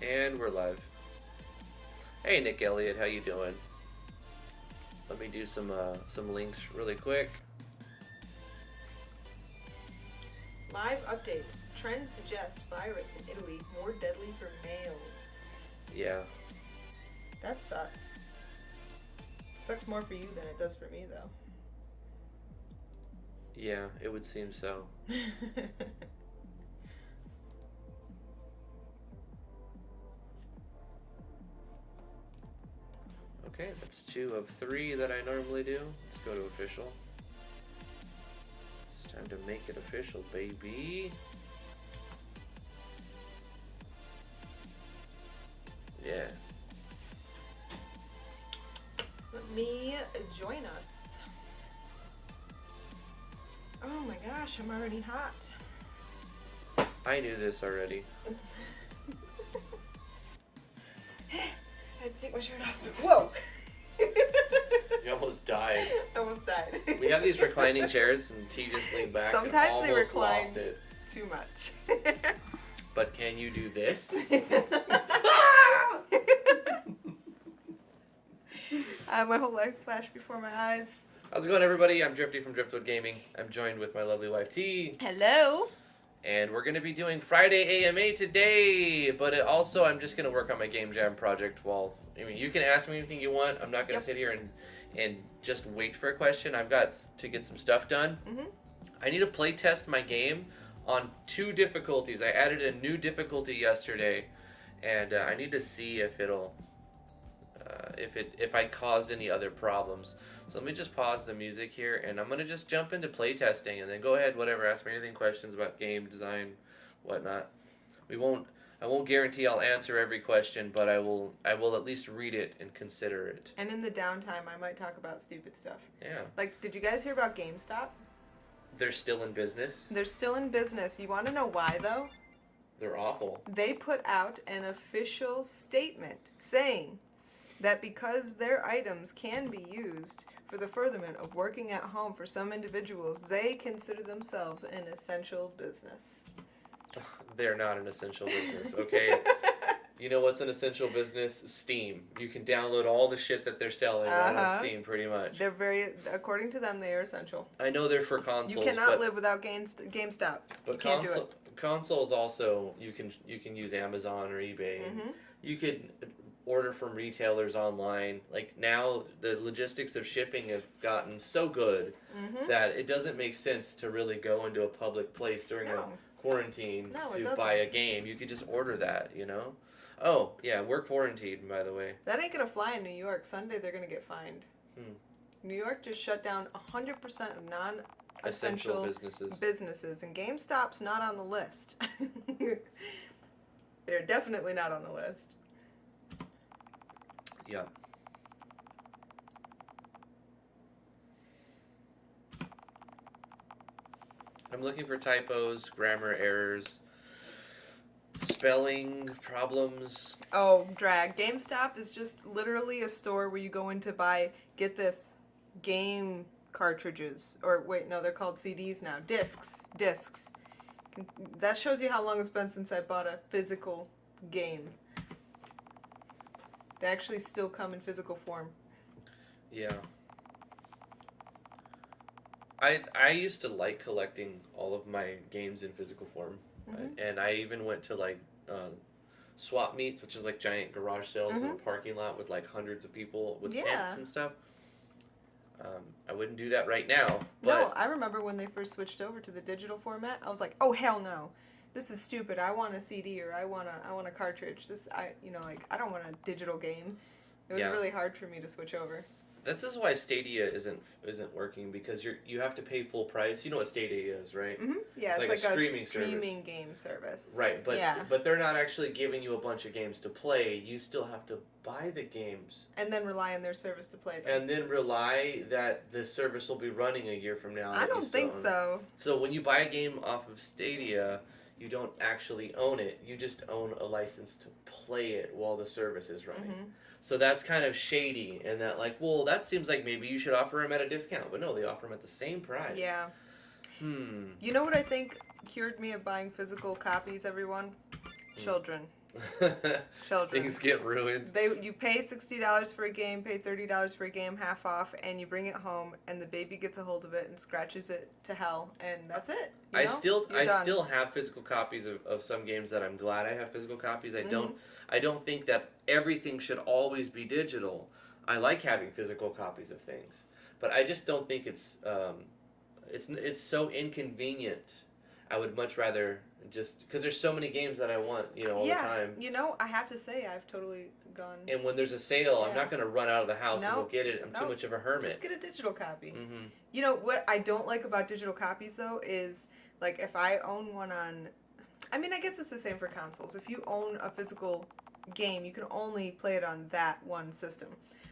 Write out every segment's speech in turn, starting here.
And we're live. Hey, Nick Elliott, how you doing? Let me do some links really quick. Live updates. Trends suggest virus in Italy more deadly for males. Yeah. That sucks. Sucks more for you than it does for me, though. Yeah, it would seem so. Okay, that's 2 of 3 that I normally do. Let's go to official. It's time to make it official, baby. Yeah. Let me join us. Oh my gosh, I'm already hot. I knew this already. I had to take my shirt off. Whoa! You almost died. I almost died. We have these reclining chairs, and T just leaned back. Sometimes and they almost recline lost it. too much. But can you do this? My whole life flashed before my eyes. How's it going, everybody? I'm Drifty from Driftwood Gaming. I'm joined with my lovely wife, T. Hello. And we're going to be doing Friday AMA today. But I'm just going to work on my Game Jam project while... I mean, you can ask me anything you want. I'm not going to sit here and just wait for a question. I've got to get some stuff done. Mm-hmm. I need to play test my game on 2 difficulties. I added a new difficulty yesterday. And I need to see if it'll... if I caused any other problems. So let me just pause the music here, and I'm going to just jump into playtesting, and then go ahead, whatever, ask me anything, questions about game design, whatnot. I won't guarantee I'll answer every question, but I will at least read it and consider it. And in the downtime, I might talk about stupid stuff. Yeah. Like, did you guys hear about GameStop? They're still in business. They're still in business. You want to know why, though? They're awful. They put out an official statement saying that because their items can be used for the furtherment of working at home for some individuals, they consider themselves an essential business. They're not an essential business, okay? You know what's an essential business? Steam. You can download all the shit that they're selling on Steam, pretty much. They're according to them, they are essential. I know they're for consoles. You cannot live without GameStop. But you can't do it. Consoles also, you can use Amazon or eBay. Mm-hmm. You could order from retailers online. Like, now the logistics of shipping have gotten so good that it doesn't make sense to really go into a public place during a quarantine to buy a game. You could just order that, you know? Oh, yeah, we're quarantined, by the way. That ain't gonna fly in New York. Sunday they're gonna get fined. New York just shut down 100% of non-essential businesses, and GameStop's not on the list. They're definitely not on the list. Yeah. I'm looking for typos, grammar errors, spelling problems. Oh, drag. GameStop is just literally a store where you go in to buy, get this, game cartridges. Or wait, no, they're called CDs now. Discs. That shows you how long it's been since I bought a physical game. They actually still come in physical form. Yeah. I used to like collecting all of my games in physical form. And I even went to like swap meets, which is like giant garage sales in a parking lot with like hundreds of people with tents and stuff. I wouldn't do that right now. But no, I remember when they first switched over to the digital format. I was like, oh hell no. This is stupid. I want a CD or I want a cartridge. I don't want a digital game. It was really hard for me to switch over. This is why Stadia isn't working, because you have to pay full price. You know what Stadia is, right? Mm-hmm. Yeah, it's like a streaming game service. Right, but they're not actually giving you a bunch of games to play. You still have to buy the games. And then rely on their service to play them. And then rely that the service will be running a year from now. I don't think so. So when you buy a game off of Stadia, you don't actually own it. You just own a license to play it while the service is running. Mm-hmm. So that's kind of shady, and that that seems like maybe you should offer them at a discount. But no, they offer them at the same price. Yeah. You know what I think cured me of buying physical copies, everyone? Children. Children. Things get ruined. You pay $60 for a game, pay $30 for a game, half off, and you bring it home, and the baby gets a hold of it and scratches it to hell, and that's it. I still have physical copies of some games that I'm glad I have physical copies. I don't think that everything should always be digital. I like having physical copies of things, but I just don't think it's so inconvenient. I would much rather just, because there's so many games that I want, all the time. I have to say, I've totally gone. And when there's a sale, I'm not going to run out of the house and go get it. I'm too much of a hermit. Just get a digital copy. Mm-hmm. What I don't like about digital copies, though, is, like, if I own one on... I mean, I guess it's the same for consoles. If you own a physical game, you can only play it on that one system.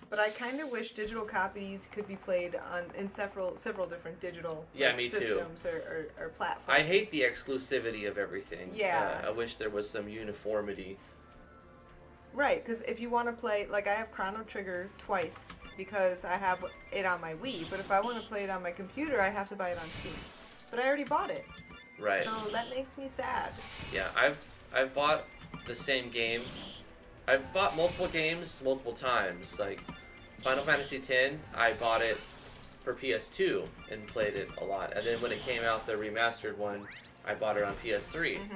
But I kind of wish digital copies could be played in several different digital systems or platforms. I hate the exclusivity of everything. Yeah. I wish there was some uniformity. Right, because if you want to play, like, I have Chrono Trigger twice because I have it on my Wii, but if I want to play it on my computer, I have to buy it on Steam. But I already bought it. Right. So that makes me sad. Yeah, I've bought the same game. I've bought multiple games multiple times. Like Final Fantasy X, I bought it for PS2 and played it a lot. And then when it came out, the remastered one, I bought it on PS3. Mm-hmm.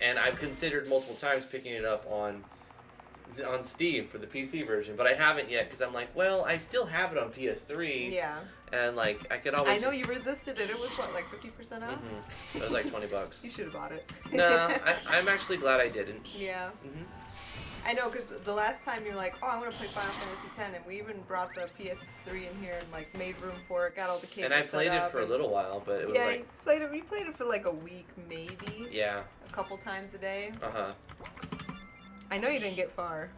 And I've considered multiple times picking it up on Steam for the PC version, but I haven't yet because I'm like, well, I still have it on PS3. Yeah. And like, I could always. I know you resisted it. It was what, like 50% off? Mm-hmm. It was like $20. You should have bought it. No, I'm actually glad I didn't. Yeah. Mm-hmm. I know, because the last time you're like, oh, I want to play Final Fantasy X, and we even brought the PS3 in here and like made room for it, got all the cables and I played it for a little while, but it was like. Yeah, we played it for like a week, maybe. Yeah. A couple times a day. Uh-huh. I know you didn't get far.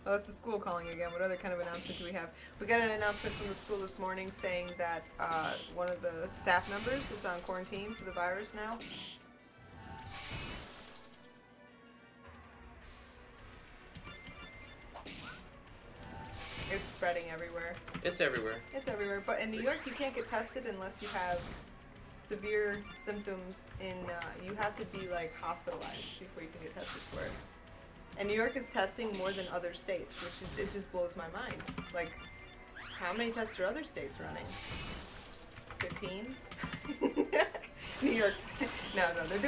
Well, that's the school calling again. What other kind of announcement do we have? We got an announcement from the school this morning saying that one of the staff members is on quarantine for the virus now. It's spreading everywhere. It's everywhere. It's everywhere. But in New York, you can't get tested unless you have severe symptoms. You have to be like hospitalized before you can get tested for it. And New York is testing more than other states, it just blows my mind. Like, how many tests are other states running? 15? New York's no, they're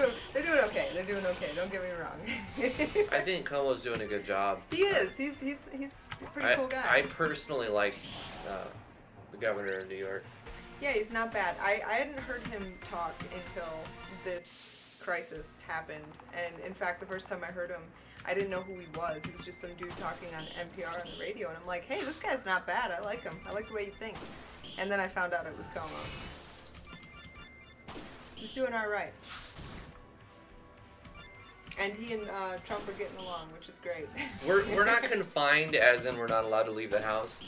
doing okay. They're doing okay. Don't get me wrong. I think Como's doing a good job. He is. He's a pretty cool guy. I personally like the governor of New York. Yeah, he's not bad. I hadn't heard him talk until this crisis happened, and in fact, the first time I heard him, I didn't know who he was. He was just some dude talking on NPR on the radio, and I'm like, hey, this guy's not bad. I like him. I like the way he thinks. And then I found out it was Como. He's doing all right. And he and Trump are getting along, which is great. We're not confined, as in we're not allowed to leave the house,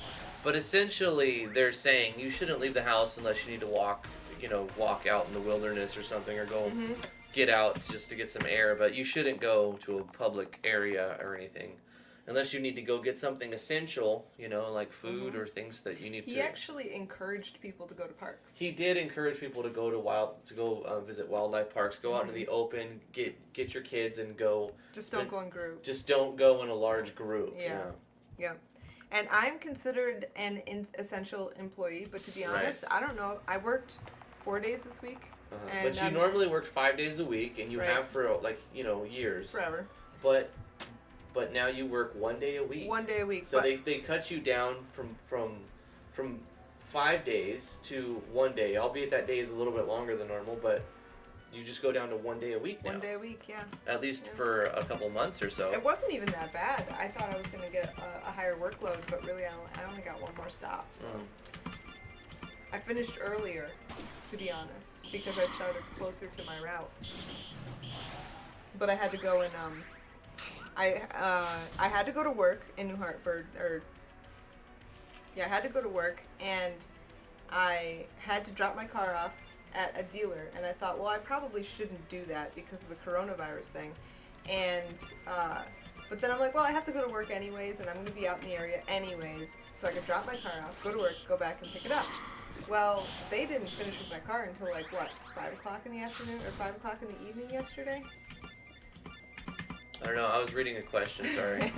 but essentially they're saying you shouldn't leave the house unless you need to walk out in the wilderness or something, or go get out just to get some air. But you shouldn't go to a public area or anything unless you need to go get something essential, like food or things that you need to. He actually encouraged people to go to parks. He did encourage people to go visit wildlife parks, go out into the open, get your kids and go. Just don't go in groups. Just don't go in a large group. Yeah. And I'm considered an essential employee, but to be honest, I don't know. I worked 4 days this week. But you normally worked 5 days a week, and you have for years. Forever. But now you work 1 day a week. 1 day a week. So they cut you down from 5 days to 1 day, albeit that day is a little bit longer than normal, but you just go down to 1 day a week now. 1 day a week, yeah. At least for a couple months or so. It wasn't even that bad. I thought I was going to get a higher workload, but really I only got one more stop. So I finished earlier, to be honest, because I started closer to my route. But I had to go and I had to go to work in New Hartford, I had to go to work, and I had to drop my car off at a dealer, and I thought, well, I probably shouldn't do that because of the coronavirus thing, but then I'm like, well, I have to go to work anyways, and I'm going to be out in the area anyways, so I could drop my car off, go to work, go back and pick it up. Well, they didn't finish with my car until 5 o'clock in the afternoon, or 5 o'clock in the evening yesterday? I don't know. I was reading a question. Sorry.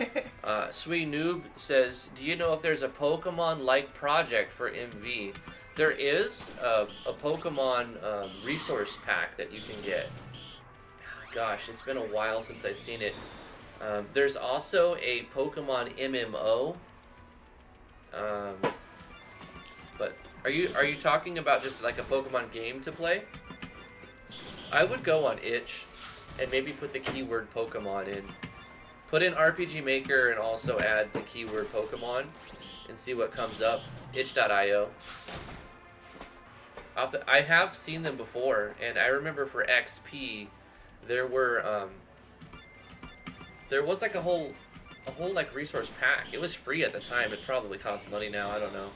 Sweet Noob says, "Do you know if there's a Pokemon-like project for MV?" There is a Pokemon resource pack that you can get. Gosh, it's been a while since I've seen it. There's also a Pokemon MMO. But are you talking about just like a Pokemon game to play? I would go on itch and maybe put the keyword Pokemon in. Put in RPG Maker and also add the keyword Pokemon and see what comes up. Itch.io. I have seen them before, and I remember for XP there was like a whole like resource pack. It was free at the time. It probably costs money now. I don't know.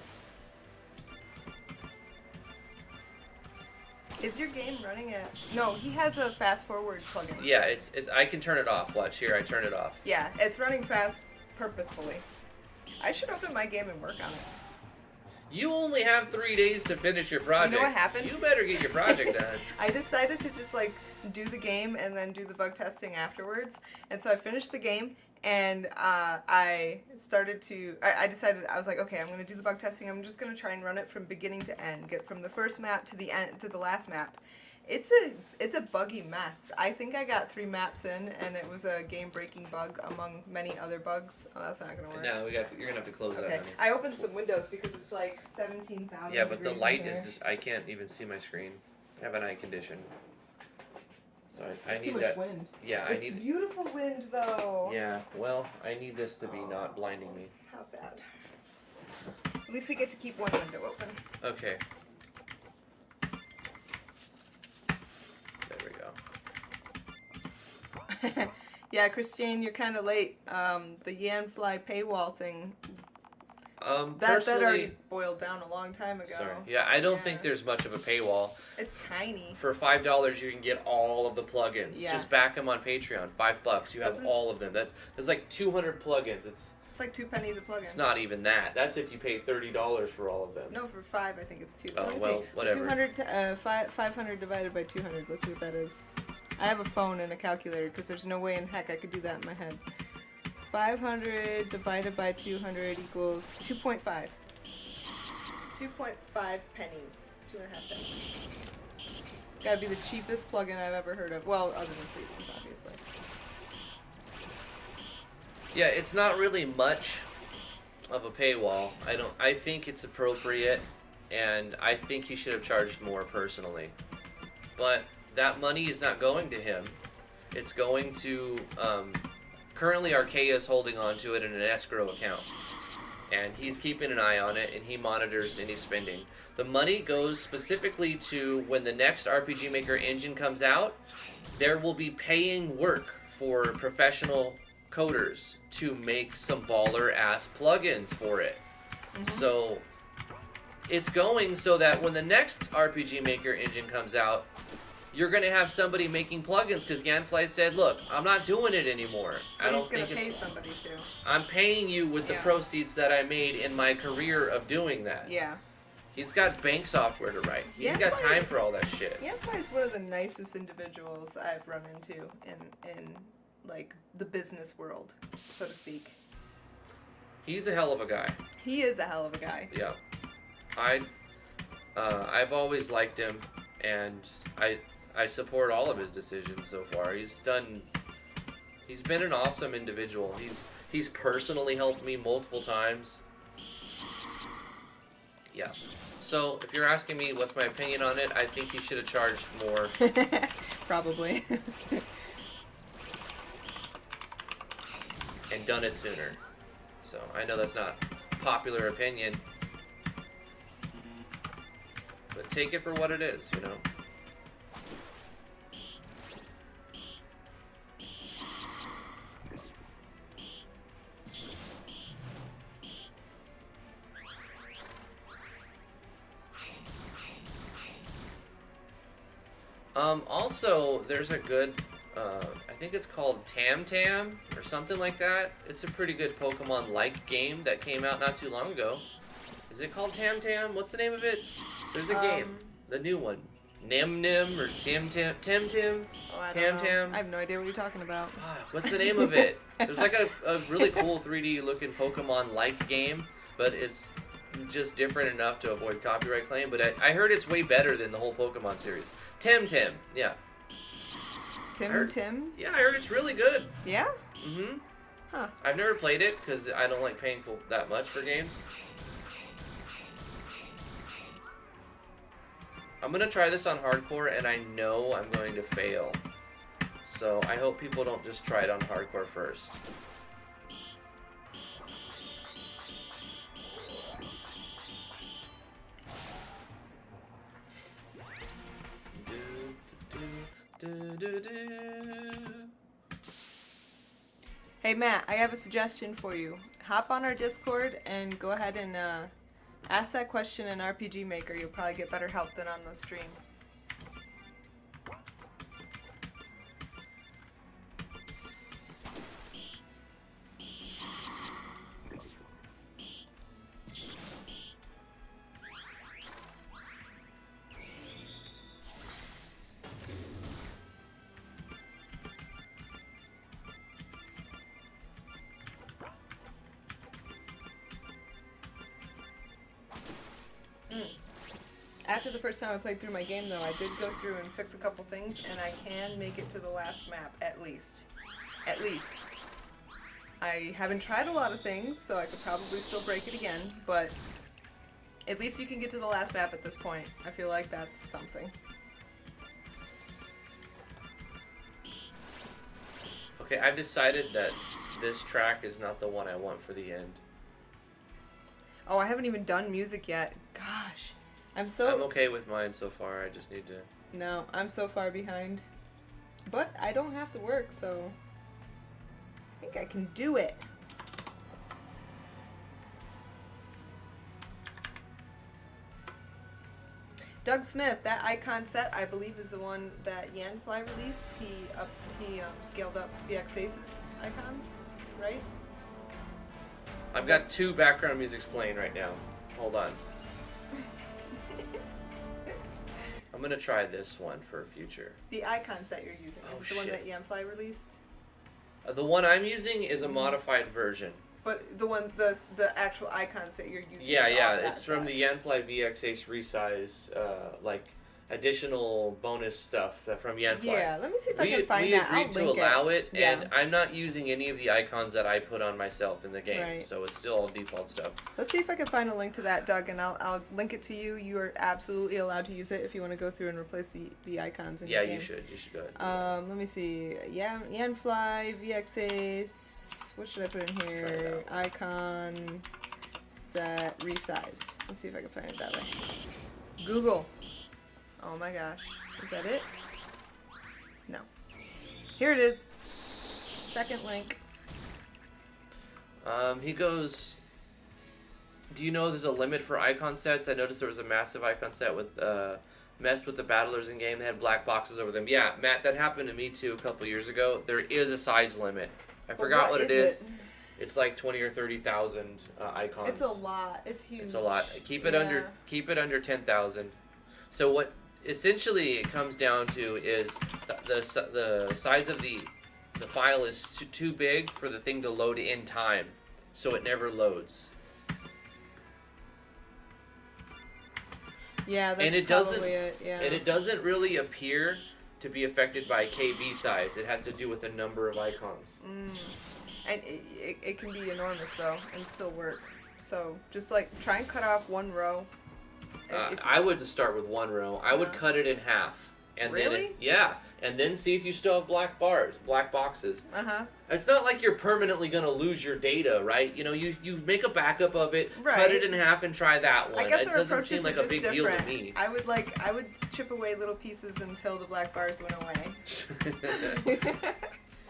Is your game running at... No, he has a fast forward plugin. Yeah, it's I can turn it off. Watch here, I turn it off. Yeah, it's running fast purposefully. I should open my game and work on it. You only have 3 days to finish your project. You know what happened? You better get your project done. I decided to just like do the game and then do the bug testing afterwards. And so I finished the game and I decided, I was like, okay, I'm going to do the bug testing. I'm just going to try and run it from beginning to end, get from the first map to the end to the last map. It's a buggy mess. I think I got 3 maps in, and it was a game-breaking bug among many other bugs. Oh, that's not gonna work. No, you're gonna have to close that. Okay, Honey. I opened some windows because it's like 17,000. Yeah, but the light is just, I can't even see my screen. I have an eye condition, so I need too much that. Wind. Yeah, it's beautiful wind though. Yeah, well, I need this to be not blinding me. How sad. At least we get to keep one window open. Okay. Yeah, Christine, you're kind of late. The Yanfly paywall thing. That already boiled down a long time ago. Sorry. Yeah, I don't think there's much of a paywall. It's tiny. For $5, you can get all of the plugins. Yeah. Just back them on Patreon. $5. You have all of them. There's like 200 plugins. It's like 2 pennies a plugin. It's not even that. That's if you pay $30 for all of them. No, for 5, I think it's 2. Oh well, whatever. 500 divided by 200. Let's see what that is. I have a phone and a calculator because there's no way in heck I could do that in my head. 500 divided by 200 equals 2.5. 2.5 pennies. 2.5 pennies. It's got to be the cheapest plugin I've ever heard of. Well, other than free ones, obviously. Yeah, it's not really much of a paywall. I think it's appropriate, and I think he should have charged more personally. But that money is not going to him. It's going to, currently Archaea is holding on to it in an escrow account. And he's keeping an eye on it, and he monitors any spending. The money goes specifically to when the next RPG Maker engine comes out, there will be paying work for professional coders to make some baller-ass plugins for it. Mm-hmm. So, it's going so that when the next RPG Maker engine comes out, you're going to have somebody making plugins because Yanfly said, look, I'm not doing it anymore. But I don't think it's... He's going to pay somebody to. I'm paying you with the proceeds that I made in my career of doing that. Yeah. He's got bank software to write. He's got time for all that shit. Yanfly's one of the nicest individuals I've run into in like, the business world, so to speak. He's a hell of a guy. He is a hell of a guy. Yeah. I've always liked him, and I support all of his decisions so far. He's been an awesome individual. He's personally helped me multiple times. Yeah. So, if you're asking me what's my opinion on it, I think he should have charged more. Probably. And done it sooner. So, I know that's not popular opinion. But take it for what it is, you know? Also, there's a good, I think it's called Tam Tam, or something like that. It's a pretty good Pokemon-like game that came out not too long ago. Is it called Tam Tam? What's the name of it? There's a game. The new one. Nim Nim or Tim Tim Tim Tim Oh, I Tam don't know. Tam. I have no idea what you're talking about. What's the name of it? There's like a really cool 3D looking Pokemon-like game, but it's just different enough to avoid copyright claim. But I heard it's way better than the whole Pokemon series. Tim Tim, yeah. Tim? Yeah, I heard it's really good. Yeah? Mm-hmm. Huh. I've never played it because I don't like paying that much for games. I'm gonna try this on hardcore, and I know I'm going to fail. So I hope people don't just try it on hardcore first. Hey Matt, I have a suggestion for you. Hop on our Discord and go ahead and ask that question in RPG Maker. You'll probably get better help than on the stream. After the first time I played through my game, though, I did go through and fix a couple things, and I can make it to the last map, at least. At least. I haven't tried a lot of things, so I could probably still break it again, but at least you can get to the last map at this point. I feel like that's something. Okay, I've decided that this track is not the one I want for the end. Oh, I haven't even done music yet. Gosh. I'm okay with mine so far. I just need to... No, I'm so far behind. But I don't have to work, so I think I can do it. Doug Smith, that icon set, I believe, is the one that Yanfly released. He scaled up VX Ace's icons, right? I've got two background musics playing right now. Hold on. I'm gonna try this one for future. The icon set you're using is the one that Yanfly released? The one I'm using is a modified version. But the actual icons that you're using. Yeah, it's from the Yanfly VX Ace resize, like additional bonus stuff from Yanfly. Yeah, let me see if I can find that. We agreed to allow it, and I'm not using any of the icons that I put on myself in the game, so it's still all default stuff. Let's see if I can find a link to that, Doug, and I'll link it to you. You are absolutely allowed to use it if you want to go through and replace the icons in your game. Yeah, you should go ahead. Let me see. Yeah, Yanfly, VX Ace. What should I put in here? Icon set resized. Let's see if I can find it that way. Google. Oh my gosh. Is that it? No. Here it is. Second link. He goes, do you know there's a limit for icon sets? I noticed there was a massive icon set with messed with the battlers in game. They had black boxes over them. Yeah, Matt, that happened to me too a couple years ago. There is a size limit. I forgot what it is. It's like 20 or 30,000 icons. It's a lot. It's huge. It's a lot. Keep it under 10,000. So what essentially it comes down to is the size of the file is too big for the thing to load in time, so it never loads. Yeah, that's and it probably doesn't, it. Yeah. And it doesn't really appear to be affected by KB size. It has to do with the number of icons. And it can be enormous though and still work. So just like try and cut off one row. I would start with one row. I would cut it in half. And really? And then see if you still have black boxes. Uh-huh. It's not like you're permanently going to lose your data, right? You know, you make a backup of it, right. Cut it in half and try that one. I guess it doesn't seem like a big deal to me. I would chip away little pieces until the black bars went away.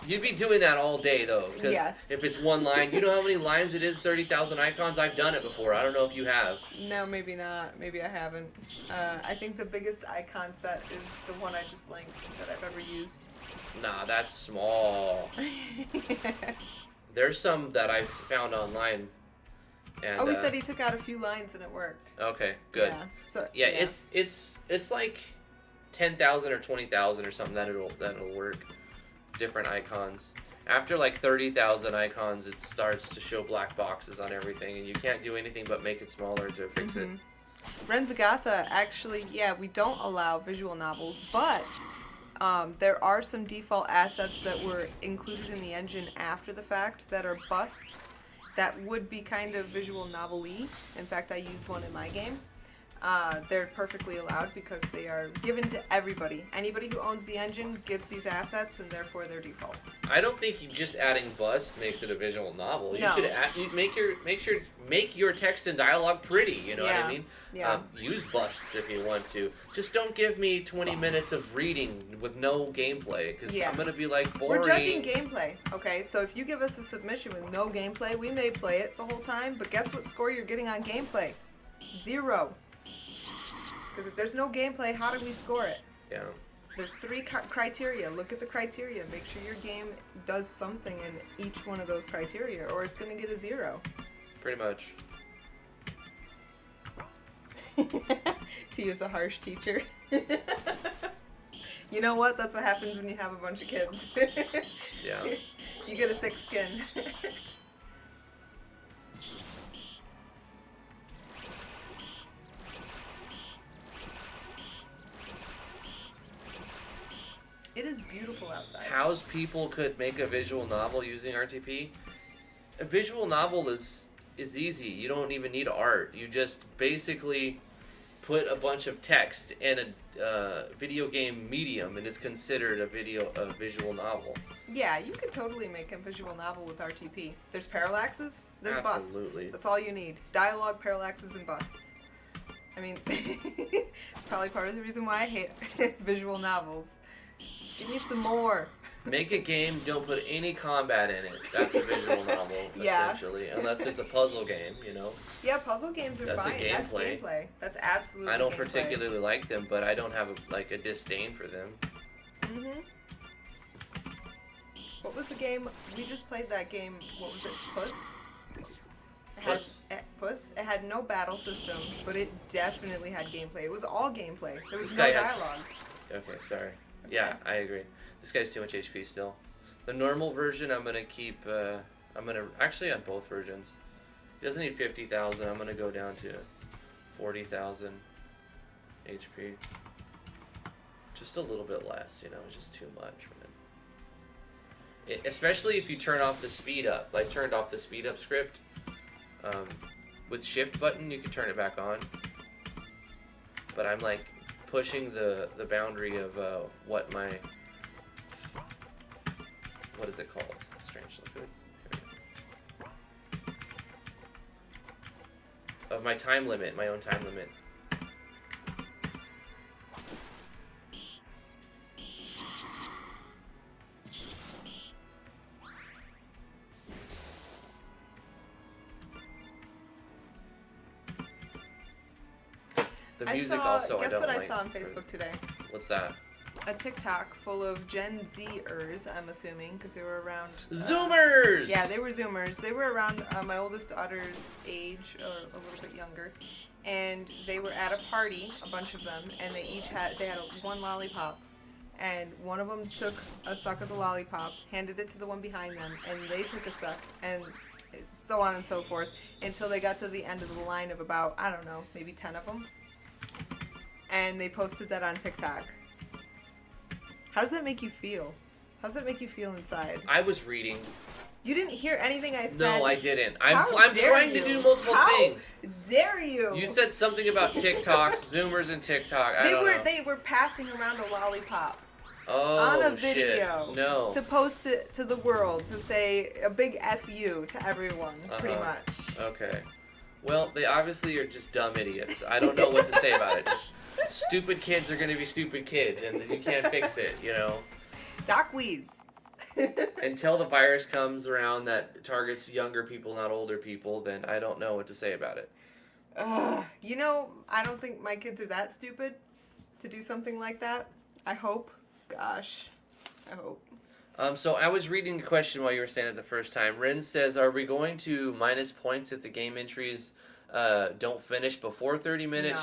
You'd be doing that all day, though. Because yes. If it's one line, you know how many lines it is? 30,000 icons? I've done it before. I don't know if you have. No, maybe not. Maybe I haven't. I think the biggest icon set is the one I just linked that I've ever used. Nah, that's small. There's some that I've found online. And, he said he took out a few lines and it worked. Okay, good. Yeah. So yeah. It's like 10,000 or 20,000 or something, that'll work. Different icons. After like 30,000 icons, it starts to show black boxes on everything, and you can't do anything but make it smaller to fix it. Renzagatha, actually, yeah, we don't allow visual novels, but there are some default assets that were included in the engine after the fact that are busts that would be kind of visual novel-y. In fact, I use one in my game. They're perfectly allowed because they are given to everybody. Anybody who owns the engine gets these assets, and therefore they're default. I don't think just adding busts makes it a visual novel. You should make your text and dialogue pretty. You know what I mean? Yeah. Use busts if you want to. Just don't give me 20 minutes of reading with no gameplay, because I'm gonna be like boring. We're judging gameplay, okay? So if you give us a submission with no gameplay, we may play it the whole time. But guess what score you're getting on gameplay? 0. Because if there's no gameplay, how do we score it? Yeah. There's 3 criteria. Look at the criteria. Make sure your game does something in each one of those criteria, or it's going to get a 0. Pretty much. To use a harsh teacher. You know what? That's what happens when you have a bunch of kids. Yeah. You get a thick skin. It is beautiful outside. How's people could make a visual novel using RTP? A visual novel is easy. You don't even need art. You just basically put a bunch of text in a video game medium, and it's considered a visual novel. Yeah, you could totally make a visual novel with RTP. There's parallaxes, there's Absolutely. busts. That's all you need. Dialogue, parallaxes, and busts. I mean, it's probably part of the reason why I hate visual novels. Give me some more. Make a game, don't put any combat in it. That's a visual novel, essentially. Unless it's a puzzle game, you know? Yeah, puzzle games are fine. That's gameplay. That's absolutely I don't gameplay. particularly like them, but I don't have a disdain for them. What was the game? We just played that game. What was it? Puss? Puss? It had no battle system, but it definitely had gameplay. It was all gameplay. There was no dialogue. Okay, sorry. Yeah, I agree. This guy's too much HP still. The normal version, I'm gonna keep. Actually on both versions. He doesn't need 50,000. I'm gonna go down to 40,000 HP. Just a little bit less, you know. It's just too much for him. Especially if you turn off the speed up. Like turned off the speed up script. With shift button, you can turn it back on. But I'm like pushing the boundary of what is it called? Strange liquid. Of my time limit, my own time limit. The music also I don't like. Guess what I saw on Facebook today? What's that? A TikTok full of Gen Zers, I'm assuming, because they were around... Zoomers! Yeah, they were Zoomers. They were around my oldest daughter's age, or a little bit younger. And they were at a party, a bunch of them, and they had one lollipop. And one of them took a suck of the lollipop, handed it to the one behind them, and they took a suck, and so on and so forth, until they got to the end of the line of about, I don't know, maybe 10 of them. And they posted that on TikTok. How does that make you feel? How does that make you feel inside? I was reading. You didn't hear anything I said? No, I didn't. I'm trying to do multiple things. How dare you? You said something about TikToks, Zoomers, and TikTok. I don't know. They were passing around a lollipop. Oh, on a video. Shit. No. To post it to the world, to say a big F you to everyone, pretty much. Okay. Well, they obviously are just dumb idiots. I don't know what to say about it. Just stupid kids are going to be stupid kids, and you can't fix it, you know? Doc Wheeze. Until the virus comes around that targets younger people, not older people, then I don't know what to say about it. You know, I don't think my kids are that stupid to do something like that. I hope. Gosh. I hope. So I was reading the question while you were saying it the first time. Ren says, are we going to minus points if the game entries don't finish before 30 minutes?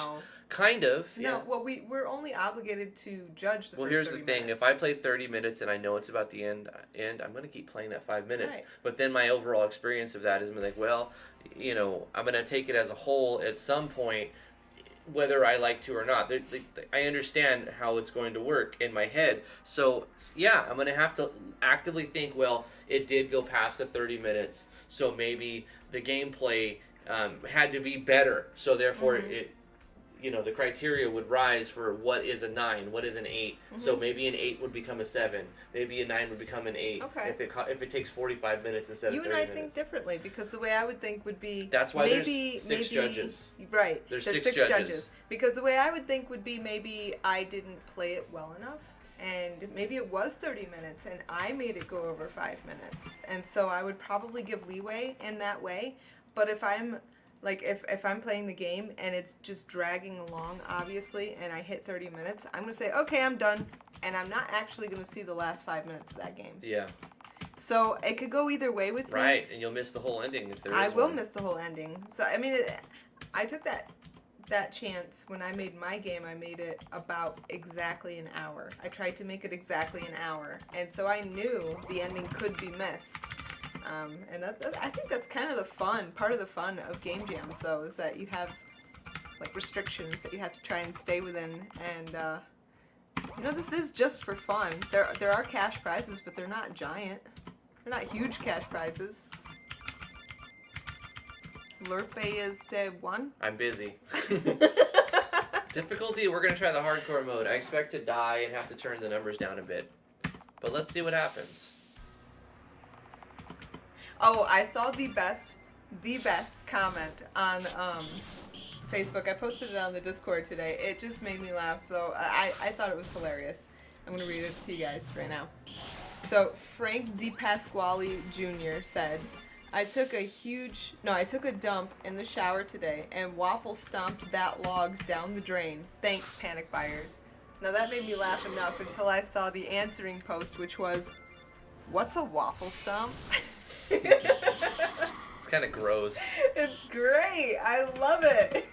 Kind of. No, Yeah. well, we're only obligated to judge the Well, first here's the 30 thing. minutes. If I play 30 minutes and I know it's about the end, I'm going to keep playing that 5 minutes. Right. But then my overall experience of that is like, well, I'm going to take it as a whole at some point, whether I like to or not. I understand how it's going to work in my head. So, yeah, I'm going to have to actively think, well, it did go past the 30 minutes, so maybe the gameplay had to be better. So, therefore, the criteria would rise for what is a 9, what is an 8. So maybe an 8 would become a 7. Maybe a 9 would become an 8. Okay. If it takes 45 minutes instead You of and 30 I minutes. think differently, because the way I would think would be That's why maybe, there's six judges. Right. There's six six judges. Because the way I would think would be maybe I didn't play it well enough, and maybe it was 30 minutes and I made it go over 5 minutes. And so I would probably give leeway in that way. But if I'm if I'm playing the game and it's just dragging along, obviously, and I hit 30 minutes, I'm going to say, okay, I'm done. And I'm not actually going to see the last 5 minutes of that game. Yeah. So it could go either way with me. Right, and you'll miss the whole ending if there is I will one. miss the whole ending. So, I mean, I took that chance when I made my game. I made it about exactly an hour. I tried to make it exactly an hour. And so I knew the ending could be missed. And I think that's kind of the fun, part of the fun of game jams, though, is that you have, like, restrictions that you have to try and stay within. And, this is just for fun. There are cash prizes, but they're not giant. They're not huge cash prizes. Lurpe is day 1. I'm busy. Difficulty, we're going to try the hardcore mode. I expect to die and have to turn the numbers down a bit. But let's see what happens. Oh, I saw the best comment on Facebook. I posted it on the Discord today. It just made me laugh, so I thought it was hilarious. I'm going to read it to you guys right now. So, Frank DiPasquale Jr. said, I took a dump in the shower today, and Waffle stomped that log down the drain. Thanks, panic buyers. Now that made me laugh enough until I saw the answering post, which was, what's a waffle stomp? It's kind of gross. It's great. I love it.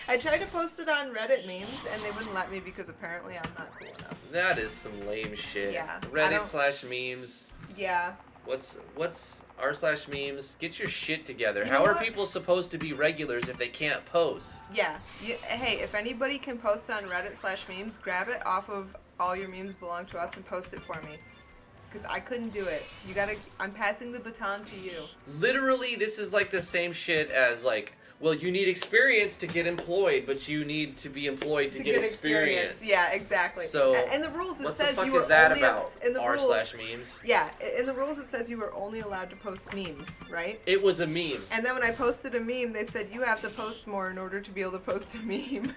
I tried to post it on Reddit memes, and they wouldn't let me because apparently I'm not cool enough. That is some lame shit. Yeah. Reddit/memes. Yeah. What's r/memes? Get your shit together. You How know are what? people supposed to be regulars if they can't post? Yeah. Hey, if anybody can post on Reddit/memes, grab it off of All Your Memes Belong to Us and post it for me. Because I couldn't do it. I'm passing the baton to you. Literally, this is like the same shit as like, well, you need experience to get employed, but you need to be employed to get experience. Yeah, exactly. So, in the rules it what says the fuck you were is that only about? in the rules. R/memes. Yeah, in the rules it says you were only allowed to post memes, right? It was a meme. And then when I posted a meme, they said you have to post more in order to be able to post a meme.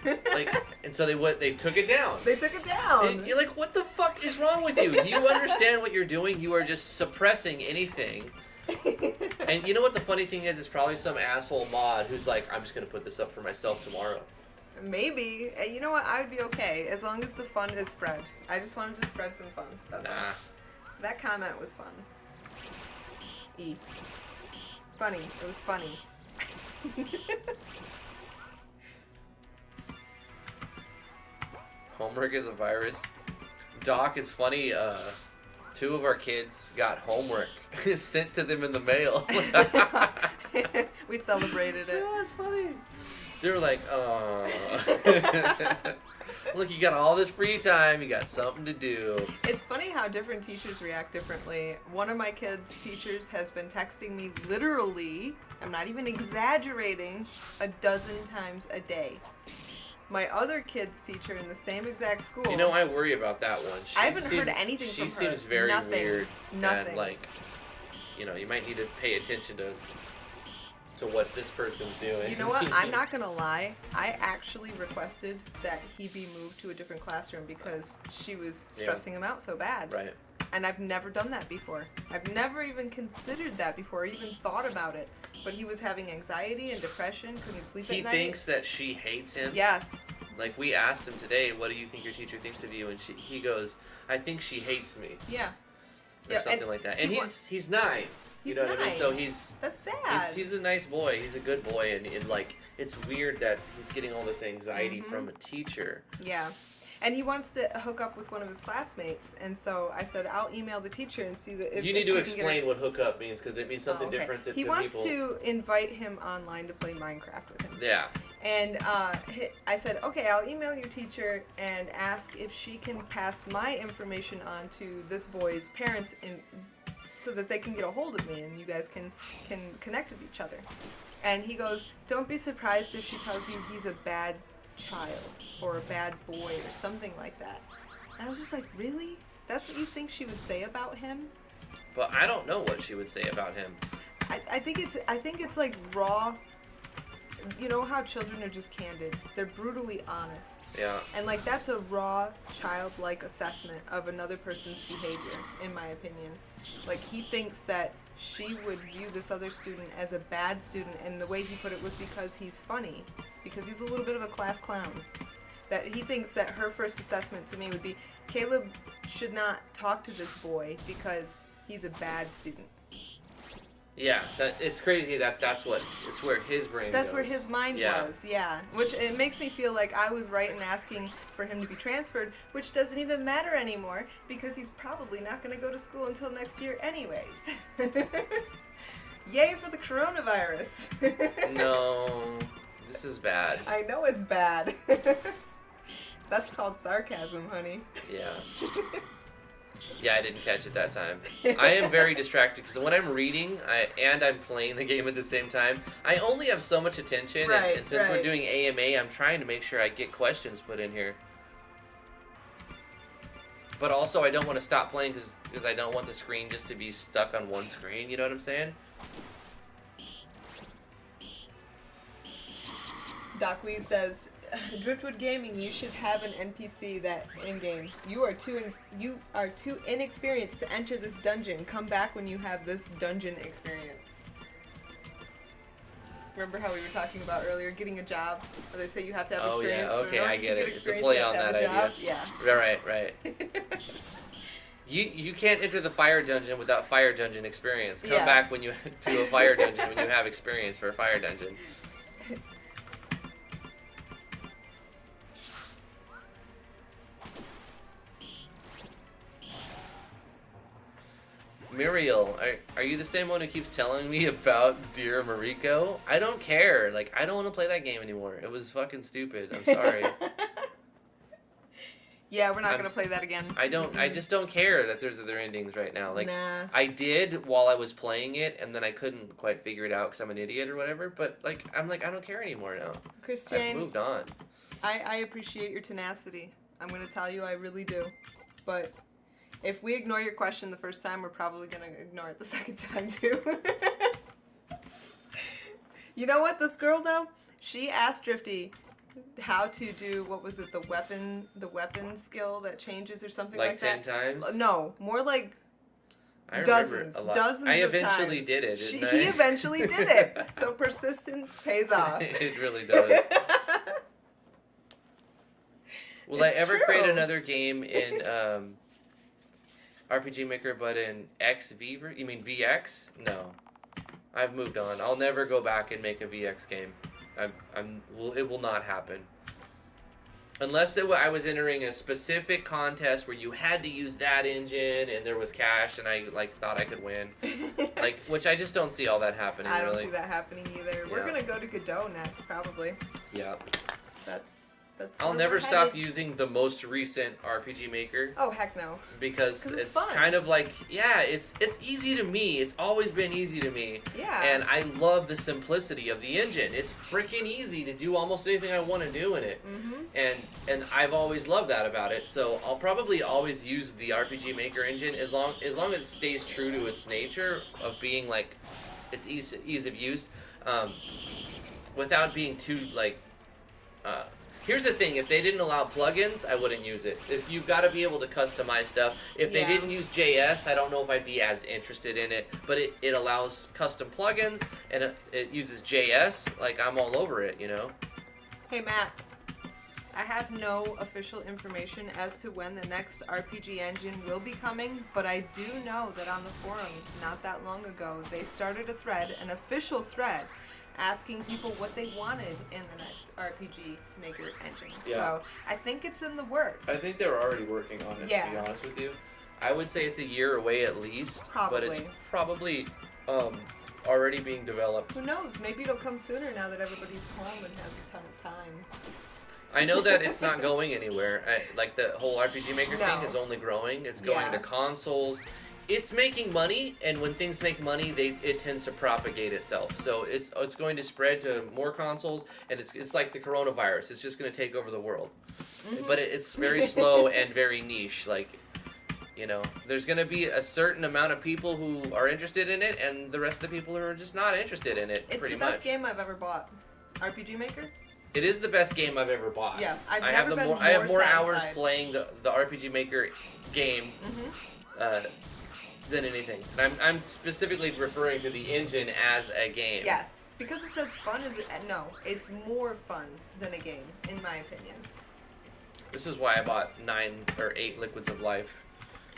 And so they took it down. They took it down. And you're like, what the fuck is wrong with you? Do you understand what you're doing? You are just suppressing anything. And you know what the funny thing is? It's probably some asshole mod who's like, I'm just going to put this up for myself tomorrow. Maybe. You know what? I'd be okay as long as the fun is spread. I just wanted to spread some fun. That's all. That comment was fun. Funny. It was funny. Homework is a virus. Doc, it's funny. 2 of our kids got homework sent to them in the mail. We celebrated it. Yeah, it's funny. They were like, oh. Look, you got all this free time. You got something to do. It's funny how different teachers react differently. One of my kids' teachers has been texting me literally, I'm not even exaggerating, 12 times a day. My other kid's teacher in the same exact school. You know, I worry about that one. I haven't heard anything from her. She seems very Nothing. weird. Nothing. And, like, you might need to pay attention to what this person's doing. You know what? I'm not going to lie. I actually requested that he be moved to a different classroom because she was stressing him out so bad. Right. And I've never done that before. I've never even considered that before, or even thought about it. But he was having anxiety and depression, couldn't sleep at night. He thinks that she hates him. Yes. Like, we asked him today, what do you think your teacher thinks of you? And he goes, I think she hates me. Yeah. Or something like that. And he's 9. You know what I mean? So That's sad. He's a nice boy. He's a good boy. And like, it's weird that he's getting all this anxiety from a teacher. Yeah. And he wants to hook up with one of his classmates, and so I said, I'll email the teacher and see if you need to she explain what hook up means, because it means something different to he people. He wants to invite him online to play Minecraft with him. Yeah. And I said, okay, I'll email your teacher and ask if she can pass my information on to this boy's parents so that they can get a hold of me and you guys can connect with each other. And he goes, don't be surprised if she tells you he's a bad child or a bad boy or something like that. And I was just like, really? That's what you think she would say about him? But I don't know what she would say about him. I think it's like raw. You know how children are just candid. They're brutally honest. Yeah. And like that's a raw childlike assessment of another person's behavior, in my opinion. Like he thinks that she would view this other student as a bad student, and the way he put it was because he's funny, because he's a little bit of a class clown. That he thinks that her first assessment to me would be, Caleb should not talk to this boy because he's a bad student. Yeah, it's crazy that's where his brain That's goes. where his mind was, yeah. Which it makes me feel like I was right in asking for him to be transferred, which doesn't even matter anymore because he's probably not going to go to school until next year anyways. Yay for the coronavirus. No, this is bad. I know it's bad. That's called sarcasm, honey. Yeah. Yeah, I didn't catch it that time. I am very distracted because when I'm reading and I'm playing the game at the same time, I only have so much attention. Right, and since we're doing AMA, I'm trying to make sure I get questions put in here. But also, I don't want to stop playing because I don't want the screen just to be stuck on one screen. You know what I'm saying? Doc Wee says, Driftwood Gaming, you should have an NPC that in-game. You are too inexperienced to enter this dungeon. Come back when you have this dungeon experience. Remember how we were talking about earlier, getting a job? Where they say you have to have experience. Oh yeah, okay, I get it. It's a experience, play you have on to have that a job. idea. Yeah. Right. You can't enter the fire dungeon without fire dungeon experience. Come back when you to a fire dungeon when you have experience for a fire dungeon. Muriel, are you the same one who keeps telling me about Dear Mariko? I don't care. Like, I don't want to play that game anymore. It was fucking stupid. I'm sorry. Yeah, we're not going to play that again. I just don't care that there's other endings right now. Like, nah. I did while I was playing it, and then I couldn't quite figure it out because I'm an idiot or whatever, but, like, I don't care anymore now. Christian, I've moved on. I appreciate your tenacity. I'm going to tell you I really do. But if we ignore your question the first time, we're probably going to ignore it the second time, too. You know what? This girl, though, she asked Drifty how to do, what was it, the weapon skill that changes or something like that? Like 10 times? No, more like dozens of times. I eventually did it, didn't I? He eventually did it. So persistence pays off. It really does. Will I ever create another game in RPG Maker, but in XV? You mean VX? No, I've moved on. I'll never go back and make a VX game. It will not happen. Unless I was entering a specific contest where you had to use that engine and there was cash and I thought I could win. Which I just don't see all that happening. I don't really. see that happening either. Yeah. We're gonna go to Godot next, probably. Yeah. That's I'll never stop using the most recent RPG Maker. Oh heck no! Because it's kind of like, yeah, it's easy to me. It's always been easy to me. Yeah. And I love the simplicity of the engine. It's freaking easy to do almost anything I want to do in it. Mm-hmm. And I've always loved that about it. So I'll probably always use the RPG Maker engine as long as it stays true to its nature of being like its ease of use, without being too like. Here's the thing, if they didn't allow plugins, I wouldn't use it. You've got to be able to customize stuff. If they didn't use JS, I don't know if I'd be as interested in it, but it allows custom plugins, and it uses JS, like I'm all over it, you know? Hey Matt, I have no official information as to when the next RPG engine will be coming, but I do know that on the forums not that long ago, they started a thread, an official thread, asking people what they wanted in the next RPG Maker engine. Yeah. So I think it's in the works. I think they're already working on it, Yeah. to be honest with you. I would say it's a year away at least, but it's probably already being developed. Who knows? Maybe it'll come sooner now that everybody's home and has a ton of time. I know that it's not going anywhere. Like the whole RPG Maker thing is only growing. It's going to consoles. It's making money, and when things make money, it tends to propagate itself. So it's going to spread to more consoles, and it's like the coronavirus. It's just going to take over the world. Mm-hmm. But it's very slow and very niche. Like, you know, there's going to be a certain amount of people who are interested in it, and the rest of the people who are just not interested in it. It's the best game I've ever bought. RPG Maker. It is the best game I've ever bought. Yeah, I have more hours playing the RPG Maker game. Mm-hmm. Than anything. And I'm specifically referring to the engine as a game. Yes, because it's as fun as no, it's more fun than a game, in my opinion. This is why I bought 9 or 8 Liquids of Life.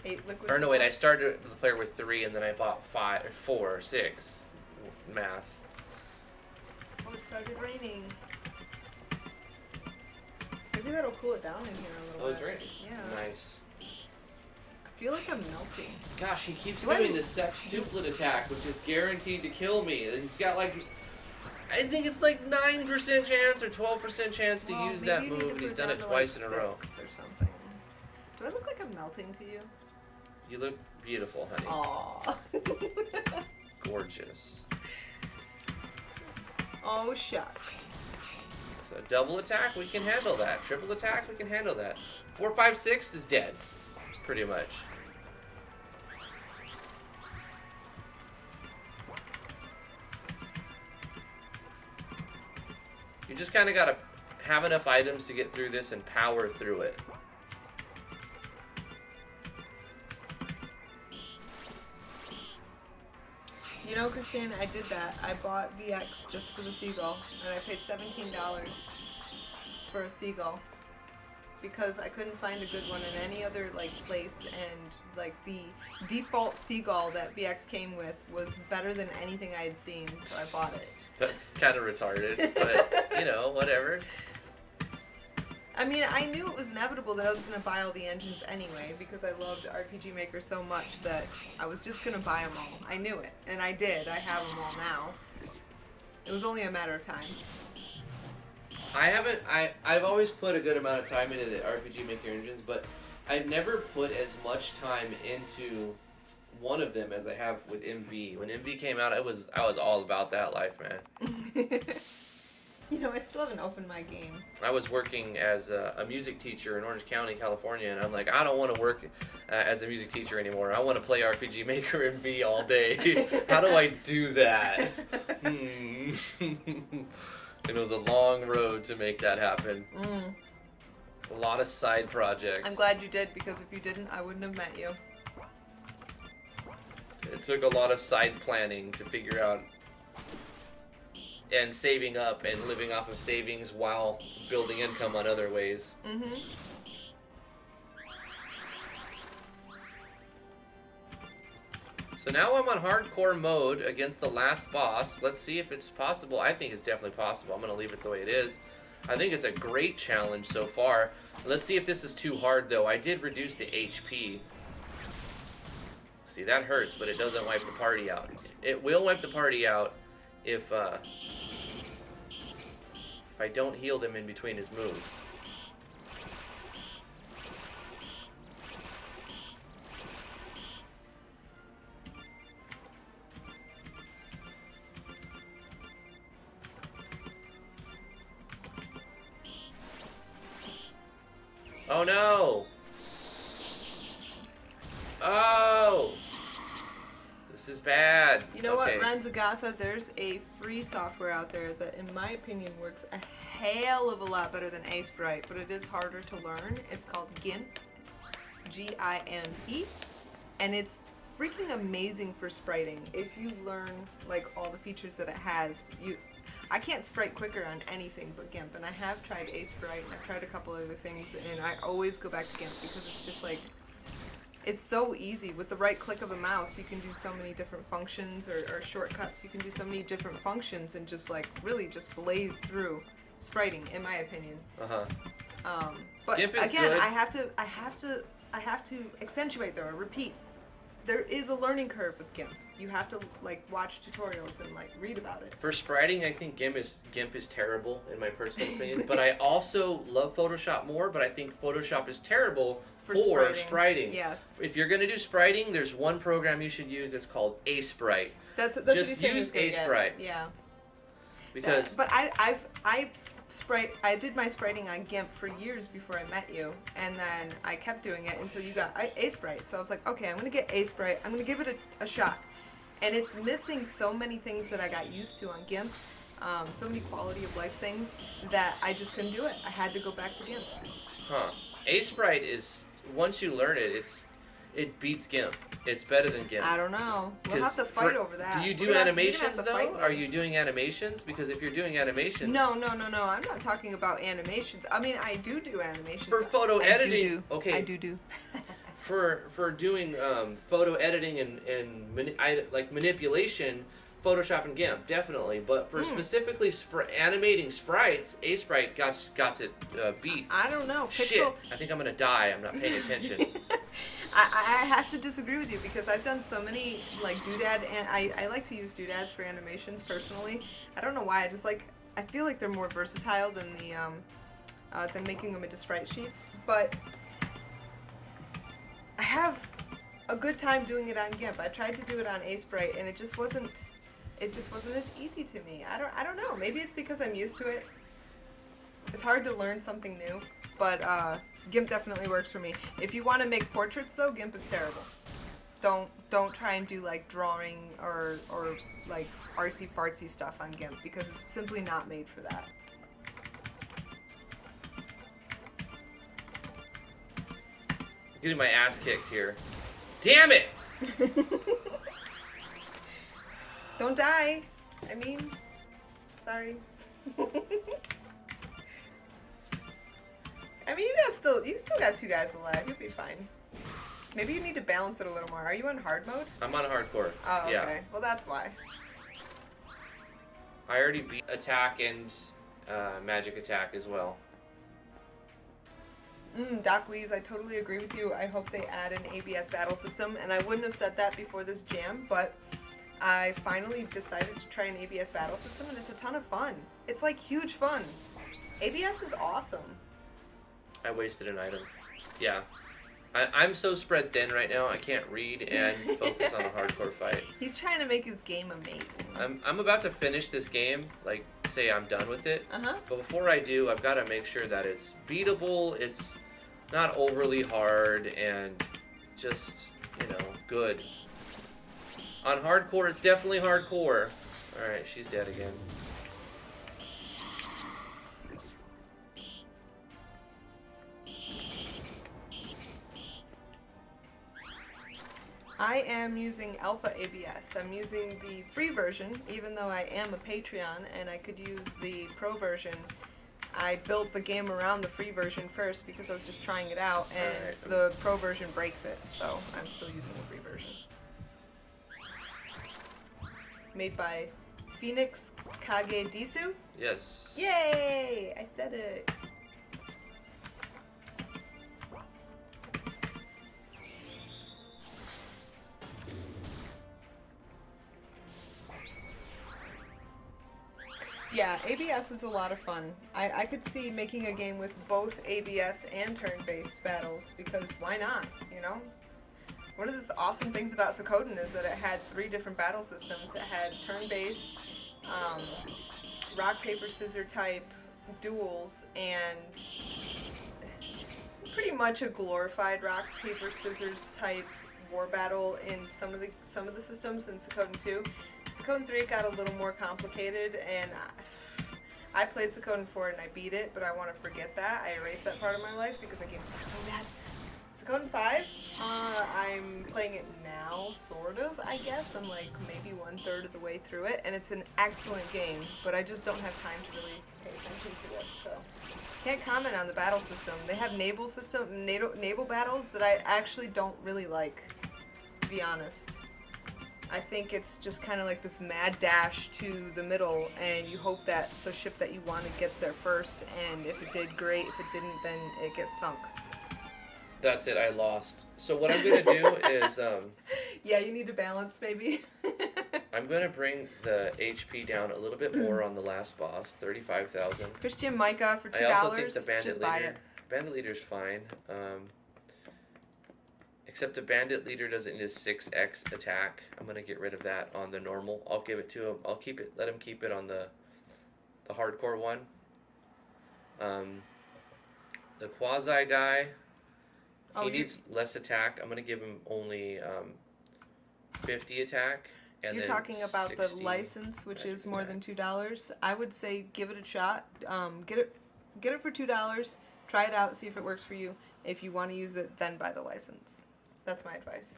8 Liquids. Or no, wait, I started the player with 3, and then I bought 5, 4, 6. Math. Oh, it started raining. Maybe that'll cool it down in here a little bit. Oh, it's raining. Yeah. Nice. I feel like I'm melting. Gosh, he keeps doing the sextuplet attack, which is guaranteed to kill me. He's got like, I think it's like 9% chance or 12% chance to use that move, and he's done it twice in a row. Or something. Do I look like I'm melting to you? You look beautiful, honey. Aww. Gorgeous. Oh, shucks. So double attack, we can handle that. Triple attack, we can handle that. 4, 5, 6 is dead. Pretty much. You just kind of got to have enough items to get through this and power through it. You know, Christine, I did that. I bought VX just for the seagull, and I paid $17 for a seagull because I couldn't find a good one in any other place, and like the default seagull that VX came with was better than anything I had seen, so I bought it. That's kind of retarded, but you know, whatever. I mean, I knew it was inevitable that I was going to buy all the engines anyway because I loved RPG Maker so much that I was just going to buy them all. I knew it, and I did. I have them all now. It was only a matter of time. I've always put a good amount of time into the RPG Maker engines, but I've never put as much time into one of them as I have with MV. When MV came out, I was all about that life, man. You know, I still haven't opened my game. I was working as a music teacher in Orange County, California, and I'm like, I don't want to work as a music teacher anymore. I want to play RPG Maker MV all day. How do I do that? It was a long road to make that happen. A lot of side projects. I'm glad you did, because if you didn't, I wouldn't have met you. It took a lot of side planning to figure out, and saving up and living off of savings while building income on other ways. Mm-hmm. So now I'm on hardcore mode against the last boss. Let's see if it's possible. I think it's definitely possible. I'm going to leave it the way it is. I think it's a great challenge so far. Let's see if this is too hard, though. I did reduce the HP. See, that hurts, but it doesn't wipe the party out. It will wipe the party out if I don't heal them in between his moves. Oh no! Oh! This is bad. You know what, Ranzagatha, there's a free software out there that, in my opinion, works a hell of a lot better than Sprite, but it is harder to learn. It's called GIMP, G-I-M-P, and it's freaking amazing for spriting. If you learn like all the features that it has, I can't sprite quicker on anything but GIMP, and I have tried Sprite, and I've tried a couple other things, and I always go back to GIMP because it's just like It's so easy. With the right click of a mouse, you can do so many different functions or shortcuts. You can do so many different functions and just like really just blaze through spriting, in my opinion. But GIMP is again, good. I have to accentuate though, or repeat. There is a learning curve with GIMP. You have to like watch tutorials and like read about it. For spriting, I think GIMP is terrible in my personal opinion. But I also love Photoshop more. But I think Photoshop is terrible for spriting. Yes. If you're gonna do spriting, there's one program you should use. It's called Sprite. That's Just what you're saying use is gonna get. Sprite. Yeah. Because But I did my spriting on GIMP for years before I met you, and then I kept doing it until you got Sprite. So I was like, okay, I'm gonna get Sprite. I'm gonna give it a shot. And it's missing so many things that I got used to on GIMP, so many quality of life things that I just couldn't do it. I had to go back to GIMP. Sprite is, once you learn it, it beats GIMP. It's better than GIMP. I don't know. We'll have to fight over that. Do you do animations though? Are you doing animations? Because if you're doing animations, No. I'm not talking about animations. I mean, I do animations. For photo editing, okay. I do. For doing photo editing and manipulation, Photoshop and GIMP definitely. But for specifically animating sprites, Sprite got it beat. I don't know. Shit, I think I'm gonna die. I'm not paying attention. I have to disagree with you because I've done so many like doodad, and I like to use doodads for animations personally. I don't know why. I feel like they're more versatile than than making them into sprite sheets. But I have a good time doing it on GIMP. I tried to do it on Sprite, and it just wasn't as easy to me. I don't know. Maybe it's because I'm used to it. It's hard to learn something new, but GIMP definitely works for me. If you want to make portraits though, GIMP is terrible. Don't try and do like drawing or like artsy fartsy stuff on GIMP because it's simply not made for that. Getting my ass kicked here. Damn it! Don't die. I mean, sorry. I mean, you still got 2 guys alive. You'll be fine. Maybe you need to balance it a little more. Are you on hard mode? I'm on hardcore. Oh, okay. Yeah. Well, that's why. I already beat attack and magic attack as well. Doc Weeze, I totally agree with you. I hope they add an ABS battle system, and I wouldn't have said that before this jam, but I finally decided to try an ABS battle system, and it's a ton of fun. It's like huge fun. ABS is awesome. I wasted an item. Yeah. I'm so spread thin right now, I can't read and focus on a hardcore fight. He's trying to make his game amazing. I'm about to finish this game, like, say I'm done with it. Uh-huh. But before I do, I've got to make sure that it's beatable, it's not overly hard, and just, good. On hardcore, it's definitely hardcore. Alright, she's dead again. I am using Alpha ABS. I'm using the free version, even though I am a Patreon and I could use the pro version. I built the game around the free version first because I was just trying it out, and the pro version breaks it, so I'm still using the free version. Made by Phoenix Kage Disu? Yes. Yay! I said it. Yeah, ABS is a lot of fun. I could see making a game with both ABS and turn-based battles, because why not, One of the awesome things about Suikoden is that it had 3 different battle systems. It had turn-based, rock, paper, scissors type duels, and pretty much a glorified rock, paper, scissors type war battle in some of the systems in Suikoden 2. Suikoden 3 got a little more complicated, and I played Suikoden 4 and I beat it, but I want to forget that. I erased that part of my life because that game sucked so bad. Suikoden 5, I'm playing it now, sort of, I guess. I'm like maybe 1/3 of the way through it, and it's an excellent game, but I just don't have time to really pay attention to it, so can't comment on the battle system. They have naval battles that I actually don't really like, to be honest. I think it's just kind of like this mad dash to the middle, and you hope that the ship that you wanted gets there first, and if it did, great. If it didn't, then it gets sunk. That's it, I lost. So what I'm going to do is... yeah, you need to balance, maybe. I'm going to bring the HP down a little bit more on the last boss, 35,000. Christian Micah for $2. I also think the Bandit just Leader... buy it. Bandit Leader's fine. Except the Bandit Leader doesn't need a 6x attack. I'm going to get rid of that on the normal. I'll give it to him. I'll keep it. Let him keep it on the hardcore one. The Quasi guy, he needs less attack. I'm going to give him only 50 attack. And you're then talking about 60 the license, which is more attack. than $2. I would say give it a shot. Get it for $2. Try it out. See if it works for you. If you want to use it, then buy the license. That's my advice.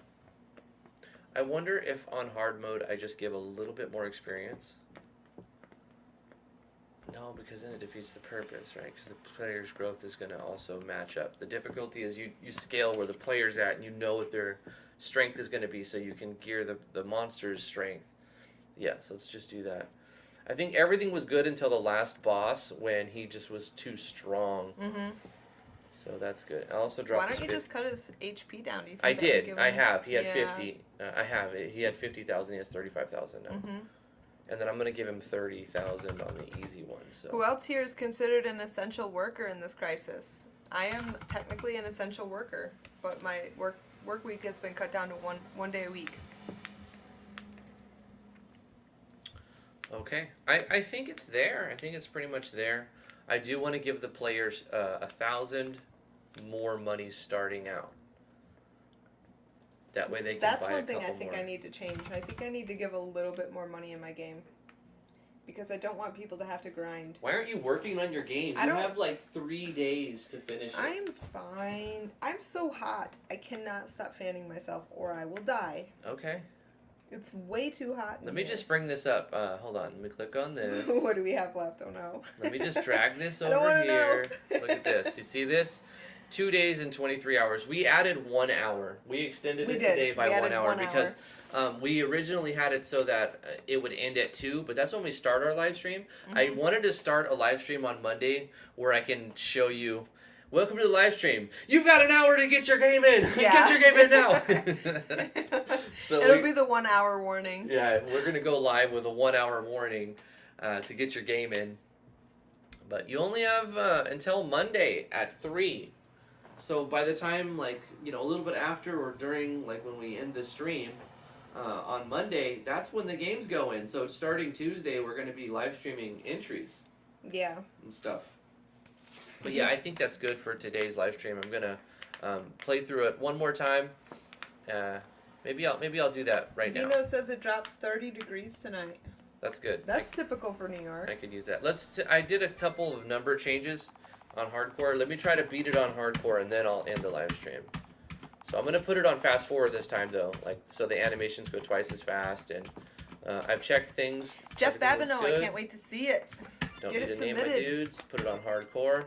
I wonder if on hard mode I just give a little bit more experience. No, because then it defeats the purpose, right? Because the player's growth is going to also match up. The difficulty is you scale where the player's at, and you know what their strength is going to be, so you can gear the monster's strength. Yes, let's just do that. I think everything was good until the last boss when he just was too strong. Mm-hmm. So that's good. I also dropped. Why don't you just cut his HP down? Do you think I that would did. give I him... have. He had Yeah. 50. I have it. He had 50,000. He has 35,000 now. Mm-hmm. And then I'm gonna give him 30,000 on the easy one. So. Who else here is considered an essential worker in this crisis? I am technically an essential worker, but my work week has been cut down to one day a week. Okay. I think it's there. I think it's pretty much there. I do want to give the players 1,000 more money starting out. That way they can That's buy one a thing I couple think more. I need to change. I think I need to give a little bit more money in my game. Because I don't want people to have to grind. Why aren't you working on your game? You have like 3 days to finish it. I'm fine. I'm so hot. I cannot stop fanning myself or I will die. Okay. It's way too hot. Let me just bring this up. Hold on. Let me click on this. What do we have left? Oh no. Let me just drag this I don't over wanna here. know. Look at this. You see this? 2 days and 23 hours. We added 1 hour. We extended it today by 1 hour because we originally had it so that it would end at 2, but that's when we start our live stream. Mm-hmm. I wanted to start a live stream on Monday where I can show you, welcome to the live stream. You've got an hour to get your game in. Yeah. Get your game in now. So it'll be the 1 hour warning. Yeah, we're going to go live with a 1 hour warning to get your game in. But you only have until Monday at 3. So by the time, like, you know, a little bit after or during, like, when we end the stream on Monday, that's when the games go in. So starting Tuesday, we're going to be live streaming entries. Yeah. And stuff. But yeah, I think that's good for today's live stream. I'm going to play through it one more time. Maybe I'll do that right now. Vino says it drops 30 degrees tonight. That's good. That's typical for New York. I could use that. I did a couple of number changes on hardcore. Let me try to beat it on hardcore, and then I'll end the live stream. So I'm gonna put it on fast forward this time, though, like so the animations go twice as fast. And I've checked things. Jeff Everything Babineau, looks good. I can't wait to see it. Don't Get need it to name my submitted. dudes. Put it on hardcore.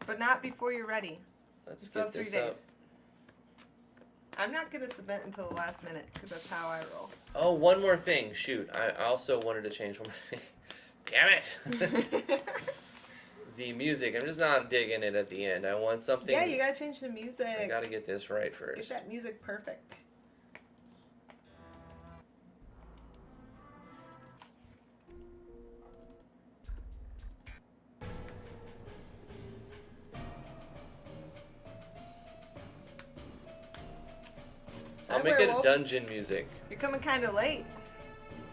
But not before you're ready. Let's You still get have 3 this days. I'm not gonna submit until the last minute because that's how I roll. Oh, one more thing. Shoot, I also wanted to change one more thing. Damn it! The music. I'm just not digging it at the end. I want something. Yeah, you gotta change the music. I gotta get this right first. Get that music perfect. I'll Hi, make it Werewolf. dungeon music. You're coming kind of late.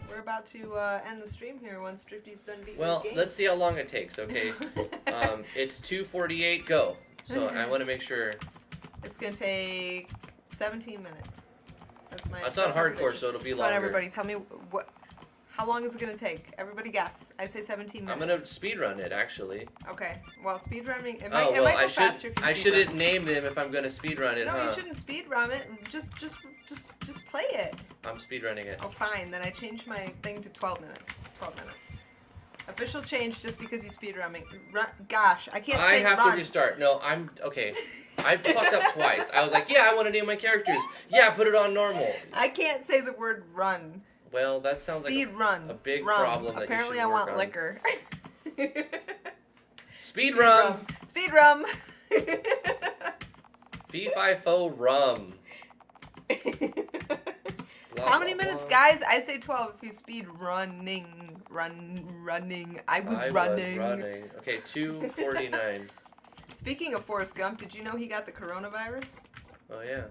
We're about to end the stream here once Drifty's done beating Well, his game. let's see how long it takes, okay? It's 2:48, go. So I want to make sure. It's gonna take 17 minutes. That's my. It's on that's my hardcore, prediction. so it'll be Come longer. on, everybody, tell me what. How long is it gonna take? Everybody guess. I say 17 minutes. I'm gonna speedrun it, actually. Okay. Well, speedrunning. It Oh, might well, go faster if you I speedrun. shouldn't name them if I'm gonna speedrun it, No, huh? you shouldn't speedrun it. Just just play it. I'm speedrunning it. Oh, fine. Then I changed my thing to 12 minutes. 12 minutes. Official change just because you speedrunning. Gosh, I can't say I have run. to restart. No, I'm okay. I fucked up twice. I was like, yeah, I want to name my characters. Yeah, put it on normal. I can't say the word run. Well, that sounds Speed like run. a big Rum. problem that Apparently you should I work want on. liquor. Speed rum. Speed rum. Fee-fi-fo rum. Blah, How many blah, minutes, blah. guys? I say 12 if he's speed running. Running. I was running. Okay, 2:49. Speaking of Forrest Gump, did you know he got the coronavirus? Oh, yeah.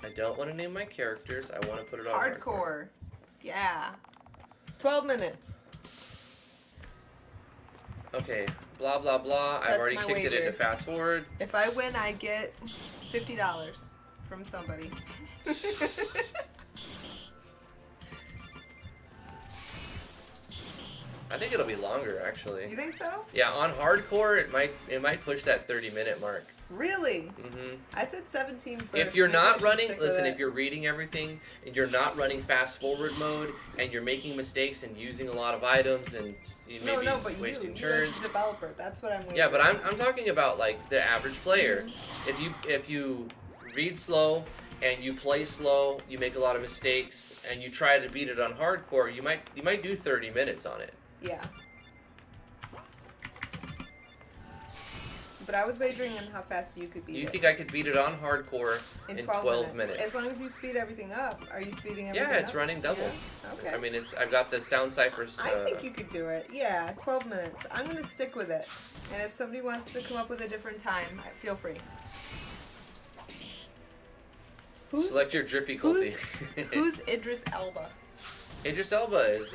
I don't want to name my characters. I want to put it on Hardcore. Yeah. 12 minutes. Okay, blah, blah, blah. I've That's already my kicked it wager. into fast forward. If I win, I get $50 from somebody. I think it'll be longer, actually. You think so? Yeah, on hardcore, it might push that 30-minute mark. Really? Mm-hmm. I said 17 first. If you're Maybe I not should running, stick with listen, it. if you're reading everything and you're not running fast forward mode and you're making mistakes and using a lot of items and you maybe No, but wasting you turns. as a developer, that's what I'm waiting Yeah, but for. I'm talking about like the average player. Mm-hmm. If you read slow and you play slow, you make a lot of mistakes and you try to beat it on hardcore, you might do 30 minutes on it. Yeah. But I was wagering on how fast you could beat You it. think I could beat it on hardcore in 12 minutes? As long as you speed everything up. Are you speeding everything up? Yeah, it's running double. Yeah? Okay. I mean, I've got the sound ciphers. I think you could do it. Yeah, 12 minutes. I'm going to stick with it. And if somebody wants to come up with a different time, feel free. Select your difficulty. Who's Idris Elba? Idris Elba is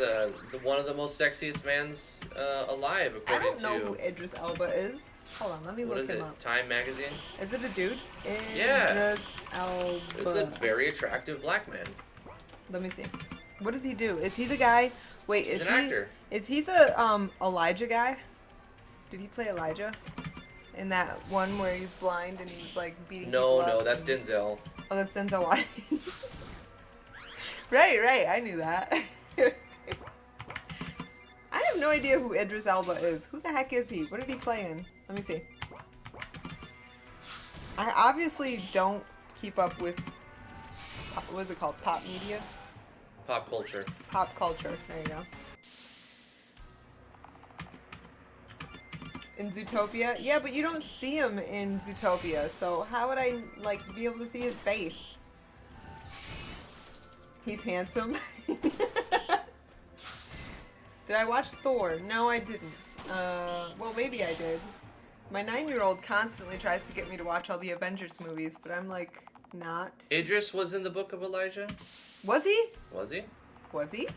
one of the most sexiest mans alive, I according don't know who to Idris Elba is. Hold on, let me what look is him it? up. Time magazine. Is it a dude? Yeah. Idris Elba. It's a very attractive black man. Let me see. What does he do? Is he the guy? Wait, He's an actor. Is he the Elijah guy? Did he play Elijah? In that one where he's blind and he was like beating people up? No, that's Denzel. Oh, that's Denzel Washington. Right. I knew that. I have no idea who Idris Elba is. Who the heck is he? What did he play in? Let me see. I obviously don't keep up with, what is it called? Pop media? Pop culture. Pop culture. There you go. In Zootopia? Yeah, but you don't see him in Zootopia, so how would I, like, be able to see his face? He's handsome. Did I watch Thor? No, I didn't. Well, maybe I did. My 9-year-old constantly tries to get me to watch all the Avengers movies, but I'm like, not. Idris was in the Book of Elijah. Was he? Was he? Was he?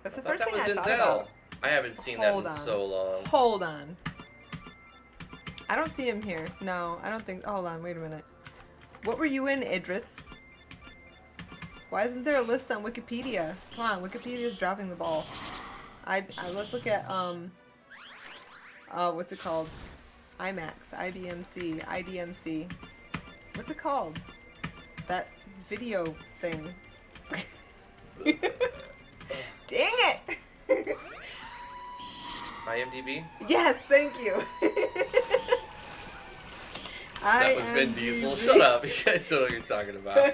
That's the I thought first that thing was I thought Denzel. about. I haven't seen Hold that in on. so long. Hold on. I don't see him here. No, I don't think. Hold on, wait a minute. What were you in, Idris? Why isn't there a list on Wikipedia? Come on, Wikipedia's dropping the ball. Let's look at what's it called? IMAX, IBMC, IDMC. What's it called? That video thing. Dang it! IMDb? Yes, thank you. That was Vin Diesel. Shut up. You guys don't know what you're talking about.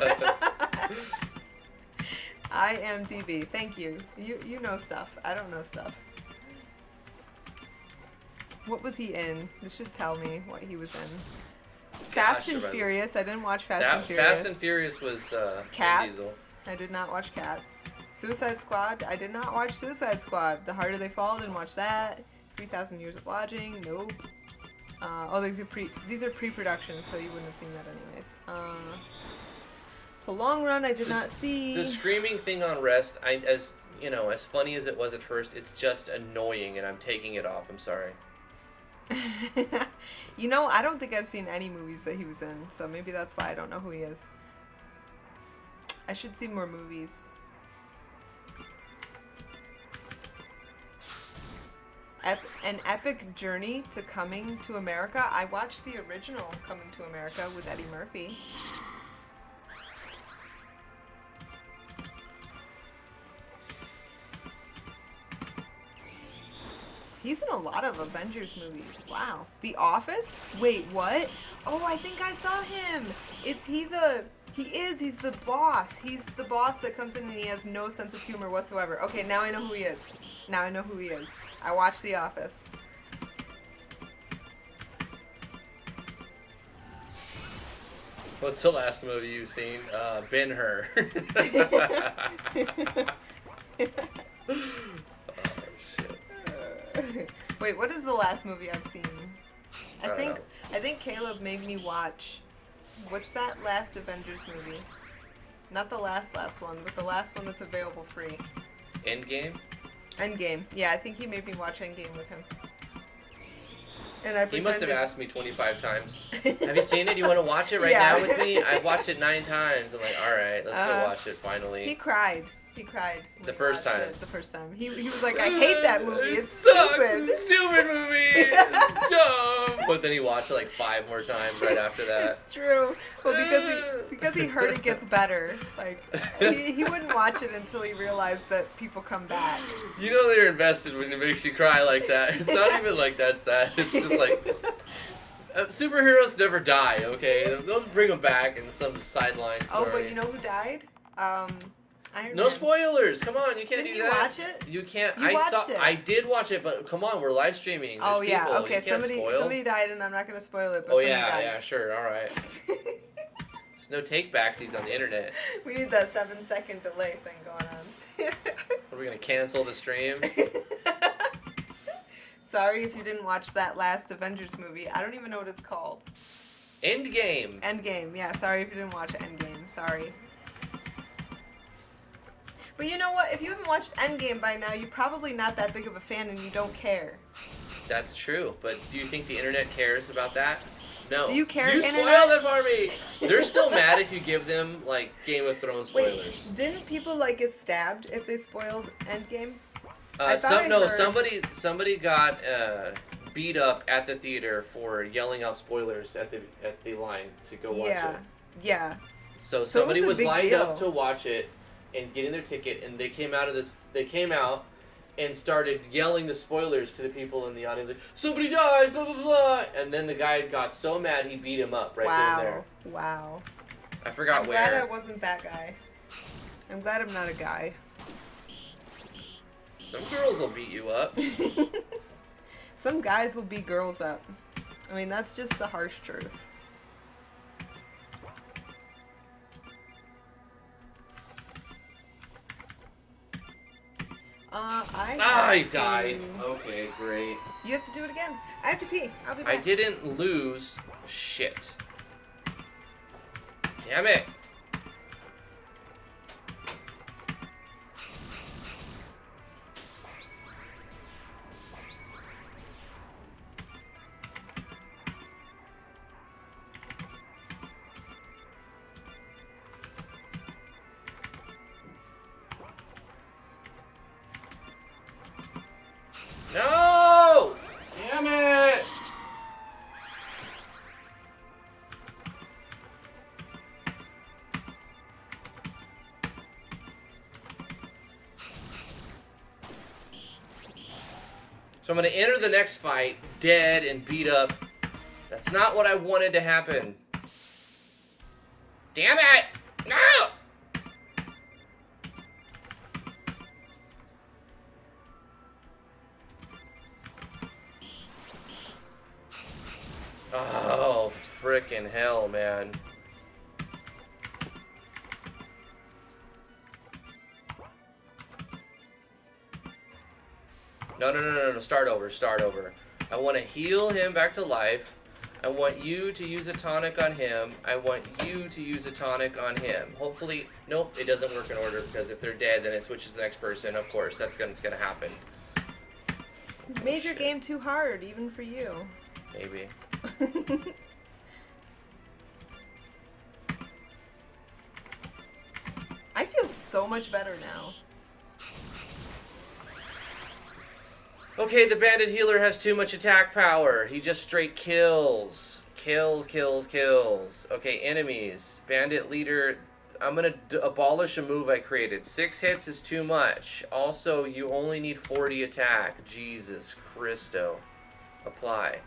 IMDb. Thank you. You know stuff. I don't know stuff. What was he in? This should tell me what he was in. Fast and Furious. I didn't watch Fast and Furious. Fast and Furious was Vin Diesel. Cats. I did not watch Cats. Suicide Squad. I did not watch Suicide Squad. The Harder They Fall. Didn't watch that. 3,000 Years of Lodging. Nope. Oh, these are pre-production, so you wouldn't have seen that anyways. The Long Run. I did not see. The screaming thing on Rest. As funny as it was at first, it's just annoying, and I'm taking it off. I'm sorry. I don't think I've seen any movies that he was in, so maybe that's why I don't know who he is. I should see more movies. An Epic Journey to Coming to America. I watched the original Coming to America with Eddie Murphy. He's in a lot of Avengers movies. Wow. The Office? Wait, what? Oh, I think I saw him. He's the boss. He's the boss that comes in and he has no sense of humor whatsoever. Okay, now I know who he is. I watched The Office. What's the last movie you've seen? Ben-Hur. Wait, what is the last movie I've seen? I think Caleb made me watch. What's that last Avengers movie? Not the last one, but the last one that's available free. Endgame? Endgame. Yeah, I think he made me watch Endgame with him. And He must have asked me 25 times. Have you seen it? You want to watch it right now with me? I've watched it 9 times. I'm like, all right, let's go watch it finally. He cried. when The he first watched time. it. The first time. He was like, I hate that movie. It It's sucks. stupid. It's a stupid movie. It's dumb. But then he watched it like 5 more times right after that. It's true. Well, because he heard it gets better. Like he wouldn't watch it until he realized that people come back. You know they're invested when it makes you cry like that. It's not even like that sad. It's just like superheroes never die. Okay, they'll bring them back in some sideline story. Oh, but you know who died? Iron No Man. spoilers. Come on, you can't Didn't do you that. watch it? You can't. You watched it. I did watch it, but come on, we're live streaming. There's Oh yeah. people. Okay. You can't spoil. Somebody died, and I'm not gonna spoil it. But Oh somebody yeah, died. yeah, sure, all right. There's no take backsies on the internet. We need that 7-second delay thing going on. Are we gonna cancel the stream? Sorry if you didn't watch that last Avengers movie. I don't even know what it's called. Endgame. Endgame. Yeah. Sorry if you didn't watch Endgame. Sorry. But you know what? If you haven't watched Endgame by now, you're probably not that big of a fan and you don't care. That's true, but do you think the internet cares about that? No. Do you care, You internet? spoiled it for me! They're still mad if you give them, like, Game of Thrones spoilers. Wait, didn't people, like, get stabbed if they spoiled Endgame? I thought I heard- Somebody got beat up at the theater for yelling out spoilers at the line to go watch it. Yeah. So So it was somebody a was big lined deal. up to watch it and getting their ticket, and they came out and started yelling the spoilers to the people in the audience, like, somebody dies, blah, blah, blah. And then the guy got so mad he beat him up right then and there. Wow. I forgot I'm where. glad I wasn't that guy. I'm glad I'm not a guy. Some girls will beat you up. Some guys will beat girls up. I mean, that's just the harsh truth. I died. Okay, great. You have to do it again. I have to pee. I'll be back. I didn't lose shit. Damn it. No! Damn it! So I'm going to enter the next fight dead and beat up. That's not what I wanted to happen. Damn it! No! Oh, frickin' hell, man. No, start over. I want to heal him back to life. I want you to use a tonic on him. I want you to use a tonic on him. Hopefully, nope, it doesn't work in order, because if they're dead, then it switches to the next person. Of course, that's gonna happen. You made your game too hard, even for you. Maybe. I feel so much better now. Okay, the bandit healer has too much attack power. He just straight kills. Kills. Okay, enemies. Bandit leader abolish a move I created. 6 hits is too much. Also, you only need 40 attack. Jesus Christo. Apply.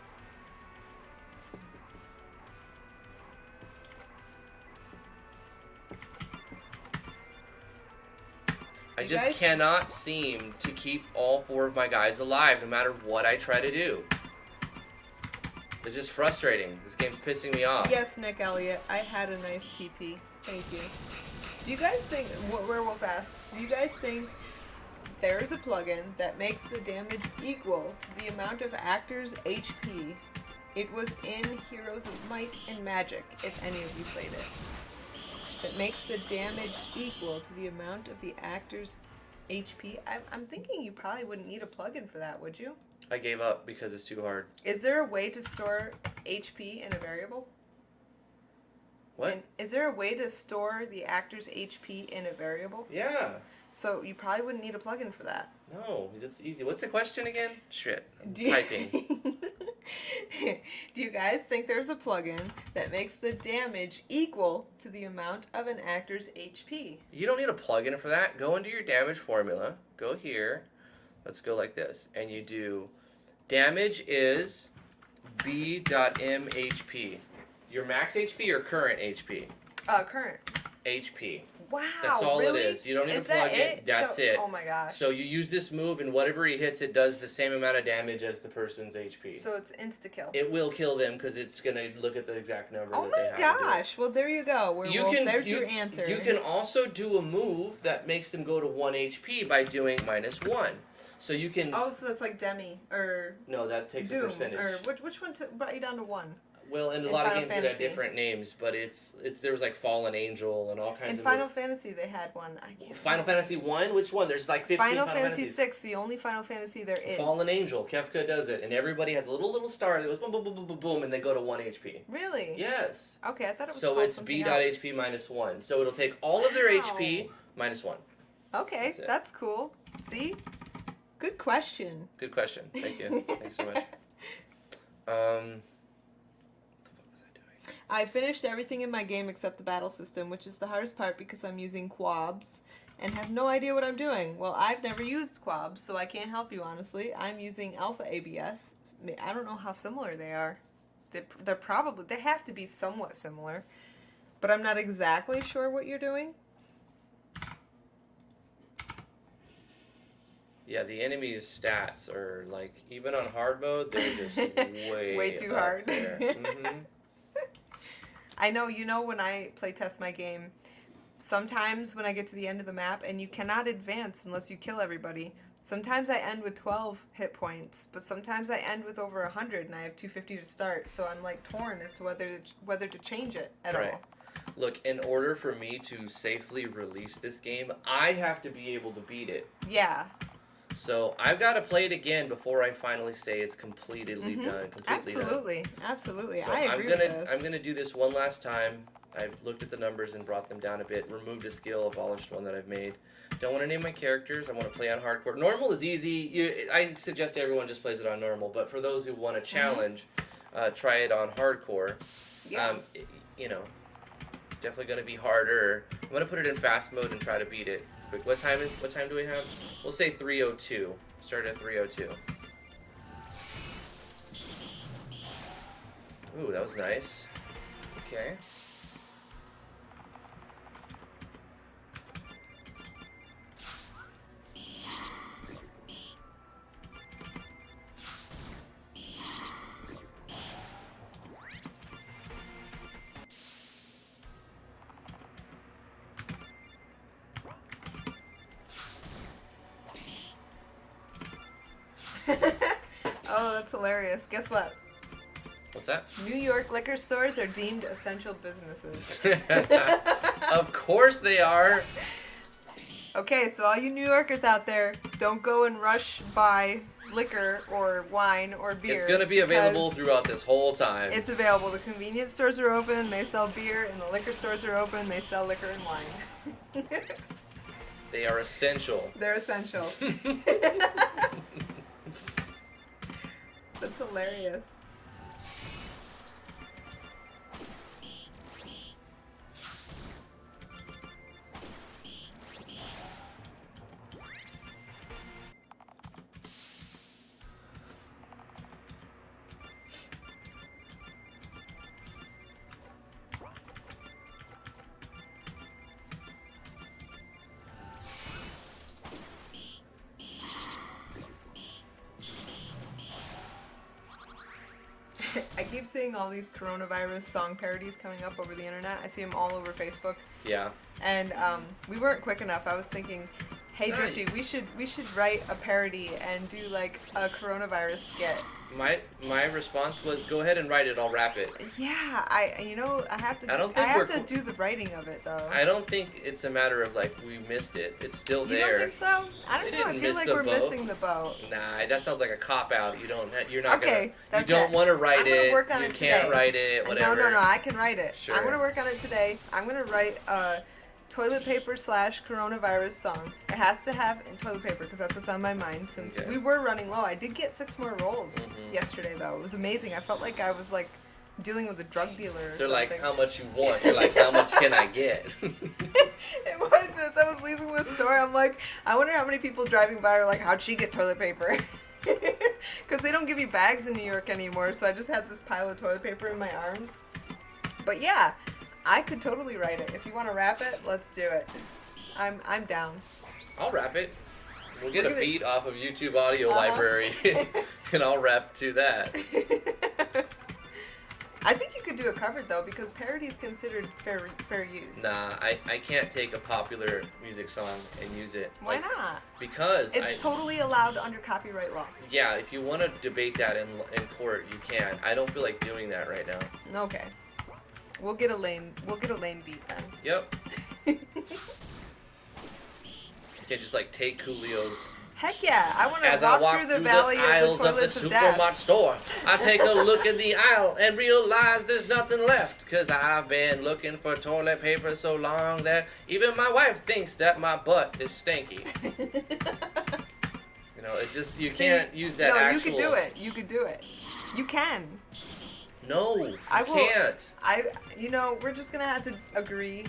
I just cannot seem to keep all 4 of my guys alive no matter what I try to do. It's just frustrating. This game's pissing me off. Yes, Nick Elliott, I had a nice TP. Thank you. Do you guys think, Werewolf asks, do you guys think there's a plugin that makes the damage equal to the amount of actors' HP? It was in Heroes of Might and Magic, if any of you played it. That makes the damage equal to the amount of the actor's HP. I'm thinking you probably wouldn't need a plugin for that, would you? I gave up because it's too hard. Is there a way to store HP in a variable? What? And is there a way to store the actor's HP in a variable? Yeah. So you probably wouldn't need a plugin for that. No, that's easy. What's the question again? Shit. Do Typing. Do you guys think there's a plugin that makes the damage equal to the amount of an actor's HP? You don't need a plugin for that. Go into your damage formula. Go here. Let's go like this. And you do damage is b.mhp. Your max HP or current HP? Current. HP. Wow, That's all really? it is. You don't need Is to plug that it. That's it. Oh my gosh. So you use this move, and whatever he hits, it does the same amount of damage as the person's HP. So it's insta-kill. It will kill them because it's going to look at the exact number Oh that they my have to do. gosh. Well, there you go. There's your answer. You can also do a move that makes them go to 1 HP by doing -1. So you can... Oh, so that's like Demi, or... No, that takes Doom, a percentage. or which one brought you down to 1? Well, in a lot of games it had different names, but it's there was like Fallen Angel and all kinds of In Final moves. Fantasy they had one. I can't Final remember. Fantasy 1? Which one? There's like 15 Final Fantasy Fantasy 6, the only Final Fantasy there is. Fallen Angel, Kefka does it, and everybody has a little star that goes boom, boom, boom, boom, boom, boom, and they go to 1 HP. Really? Yes. Okay, I thought it was So called it's something b.hp -1. So it'll take all of their Wow. HP -1. Okay, that's cool. See? Good question. Good question. Thank you. Thanks so much. I finished everything in my game except the battle system, which is the hardest part because I'm using quabs and have no idea what I'm doing. Well, I've never used quabs, so I can't help you, honestly. I'm using alpha ABS. I don't know how similar they are. They're probably, they have to be somewhat similar, but I'm not exactly sure what you're doing. Yeah, the enemy's stats are like, even on hard mode, they're just way too up hard. there. Mm-hmm. I know, when I play test my game, sometimes when I get to the end of the map, and you cannot advance unless you kill everybody, sometimes I end with 12 hit points, but sometimes I end with over 100 and I have 250 to start, so I'm like torn as to whether to change it at all. Look, in order for me to safely release this game, I have to be able to beat it. Yeah. So I've got to play it again before I finally say it's completely done. Absolutely. So I agree with this. I'm gonna do this one last time. I've looked at the numbers and brought them down a bit. Removed a skill, abolished one that I've made. Don't want to name my characters. I want to play on hardcore. Normal is easy. I suggest everyone just plays it on normal. But for those who want a challenge, try it on hardcore. Yeah. It's definitely gonna be harder. I'm gonna put it in fast mode and try to beat it. What time do we have? We'll say 3:02. Start at 3:02. Ooh, that was nice. Okay. Oh, that's hilarious. Guess what? What's that? New York liquor stores are deemed essential businesses. Of course they are. Okay, so all you New Yorkers out there, don't go and rush buy liquor or wine or beer. It's going to be available throughout this whole time. It's available. The convenience stores are open, they sell beer, and the liquor stores are open, they sell liquor and wine. They are essential. They're essential. That's hilarious. keep seeing all these coronavirus song parodies coming up over the internet. I see them all over Facebook. Yeah. And we weren't quick enough. I was thinking, hey Drifty, we should write a parody and do like a coronavirus skit. My response was, go ahead and write it. I'll rap it. Yeah, I have to. I have to do the writing of it though. I don't think it's a matter of like we missed it. It's still there. You don't think so? I don't know. I feel like we're missing the boat. Nah, that sounds like a cop out. You're not okay, gonna. You don't want to write it. Work on you it can't today. write it. Whatever. No. I can write it. Sure. I'm gonna work on it today. I'm gonna write a toilet paper / coronavirus song. It has to have toilet paper because that's what's on my mind. Since we were running low, I did get 6 more rolls yesterday though. It was amazing. I felt like I was like dealing with a drug dealer. They're something. like, how much you want? You're like, how much can I get? It was this. I was leaving the store. I'm like, I wonder how many people driving by are like, how'd she get toilet paper? Because they don't give you bags in New York anymore. So I just had this pile of toilet paper in my arms. But yeah, I could totally write it. If you want to rap it, let's do it. I'm down. I'll rap it. We'll get a beat off of YouTube Audio Library, and I'll rap to that. I think you could do a cover though, because parody is considered fair use. Nah, I can't take a popular music song and use it. Why not? Because it's totally allowed under copyright law. Yeah, if you want to debate that in court, you can. I don't feel like doing that right now. Okay. We'll get a lame beat then. Yep. You can't just like take Coolio's. Heck yeah! I want to As I walk walk through the valley of the aisles of the toilets of death. supermarket store, I take a look in the aisle and realize there's nothing left. Cause I've been looking for toilet paper so long that even my wife thinks that my butt is stanky. You know, it's just you can't use that. No, actual... you could do it. You could do it. You can. No, I can't. We're just gonna have to agree.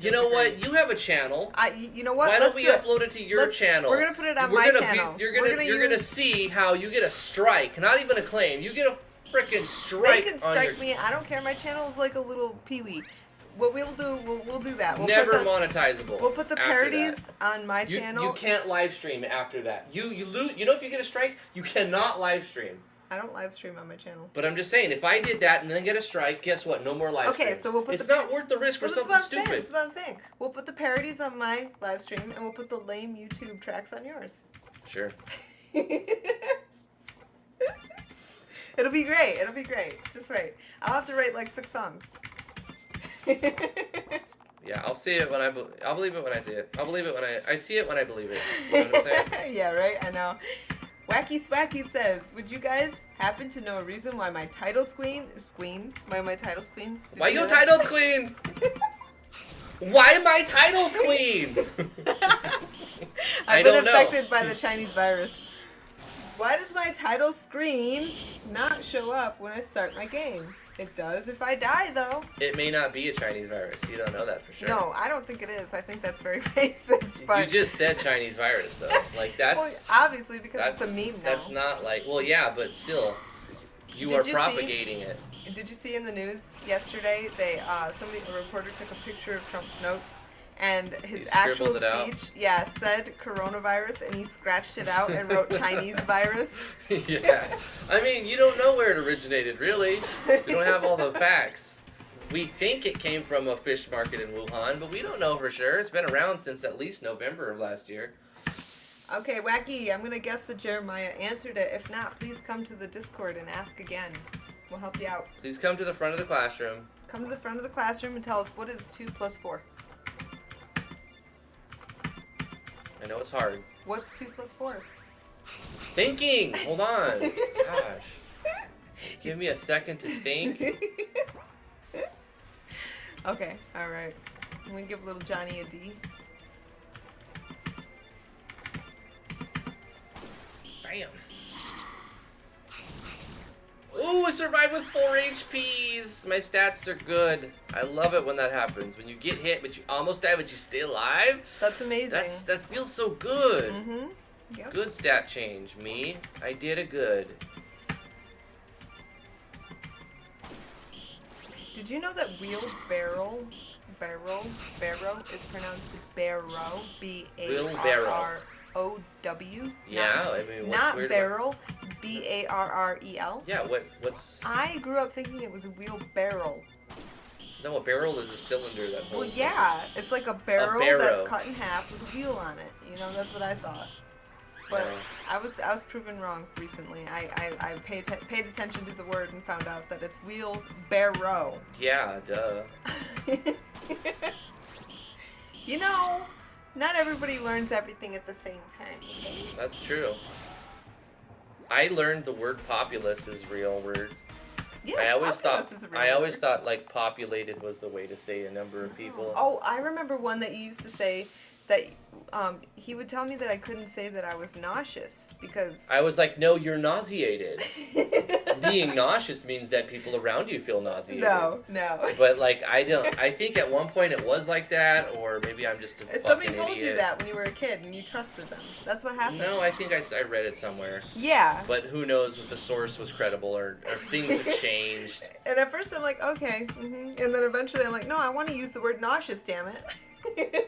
You know what? You have a channel. You know what? Why don't we upload it to your channel? We're gonna put it on my channel. You're gonna see how you get a strike, not even a claim. You get a freaking strike. They can strike me. I don't care. My channel is like a little peewee. What we'll do, we'll do that. Never monetizable. We'll put the parodies on my channel. You can't live stream after that. You lose. You know, if you get a strike, you cannot live stream. I don't live stream on my channel. But I'm just saying, if I did that and then get a strike, guess what? No more live streams. Okay, so we'll put It's not worth the risk for something stupid. This is what I'm saying. We'll put the parodies on my live stream, and we'll put the lame YouTube tracks on yours. Sure. It'll be great. It'll be great. Just wait. I'll have to write like 6 songs. Yeah, I'll see it when I'll believe it when I see it. I'll believe it when I see it when I believe it. You know what I'm saying? Yeah, right? I know. Wacky Swacky says, would you guys happen to know a reason why my title's queen? Why my title's queen? Why you titled queen? Why am I titled queen? I've been affected by the Chinese virus. Why does my title screen not show up when I start my game? It does if I die, though. It may not be a Chinese virus. You don't know that for sure. No, I don't think it is. I think that's very racist. But you just said Chinese virus, though. Like, that's... Well, obviously, because it's a meme now. That's not like... Well, yeah, but still, you are propagating it. Did you see in the news yesterday, a reporter took a picture of Trump's notes, and his actual speech, said coronavirus, and he scratched it out and wrote Chinese virus. Yeah. I mean, you don't know where it originated, really. We don't have all the facts. We think it came from a fish market in Wuhan, but we don't know for sure. It's been around since at least November of last year. Okay, Wacky, I'm going to guess that Jeremiah answered it. If not, please come to the Discord and ask again. We'll help you out. Please come to the front of the classroom. Come to the front of the classroom and tell us, what is 2 plus 4? I know it's hard. What's 2 plus 4? Thinking! Hold on. Gosh. Give me a second to think. Okay, alright. I'm going to give little Johnny a D. Bam. Ooh, I survived with 4 HPs. My stats are good. I love it when that happens. When you get hit, but you almost die, but you stay alive. That's amazing. That feels so good. Mm-hmm. Yep. Good stat change. Me, I did a good. Did you know that wheelbarrow is pronounced barrow? B-A-R-R. B-A-R-R-O-W. Yeah, I mean, what's Not weird? barrel. B-A-R-R-E-L. Yeah, what's... I grew up thinking it was a wheelbarrow. No, a barrel is a cylinder that Well, holds... yeah, it's like a barrel barrow. that's cut in half with a wheel on it. You know, that's what I thought. But Yeah. I was proven wrong recently. I paid attention to the word and found out that it's wheelbarrow. Yeah, duh. You know, not everybody learns everything at the same time. Okay? That's true. I learned the word populace is a real word. Yes, I always populace is a real always word. thought like populated was the way to say a number of people. Oh, I remember one that you used to say that he would tell me that I couldn't say that I was nauseous because I was like, no, you're nauseated. Being nauseous means that people around you feel nauseated. no. But like I think at one point it was like that, or maybe I'm just a Somebody fucking told you idiot. that when you were a kid and you trusted them. That's what happened. No, I think I read it somewhere. Yeah. But who knows if the source was credible or things have changed. And at first I'm like, okay, and then eventually I'm like, no, I want to use the word nauseous, damn it.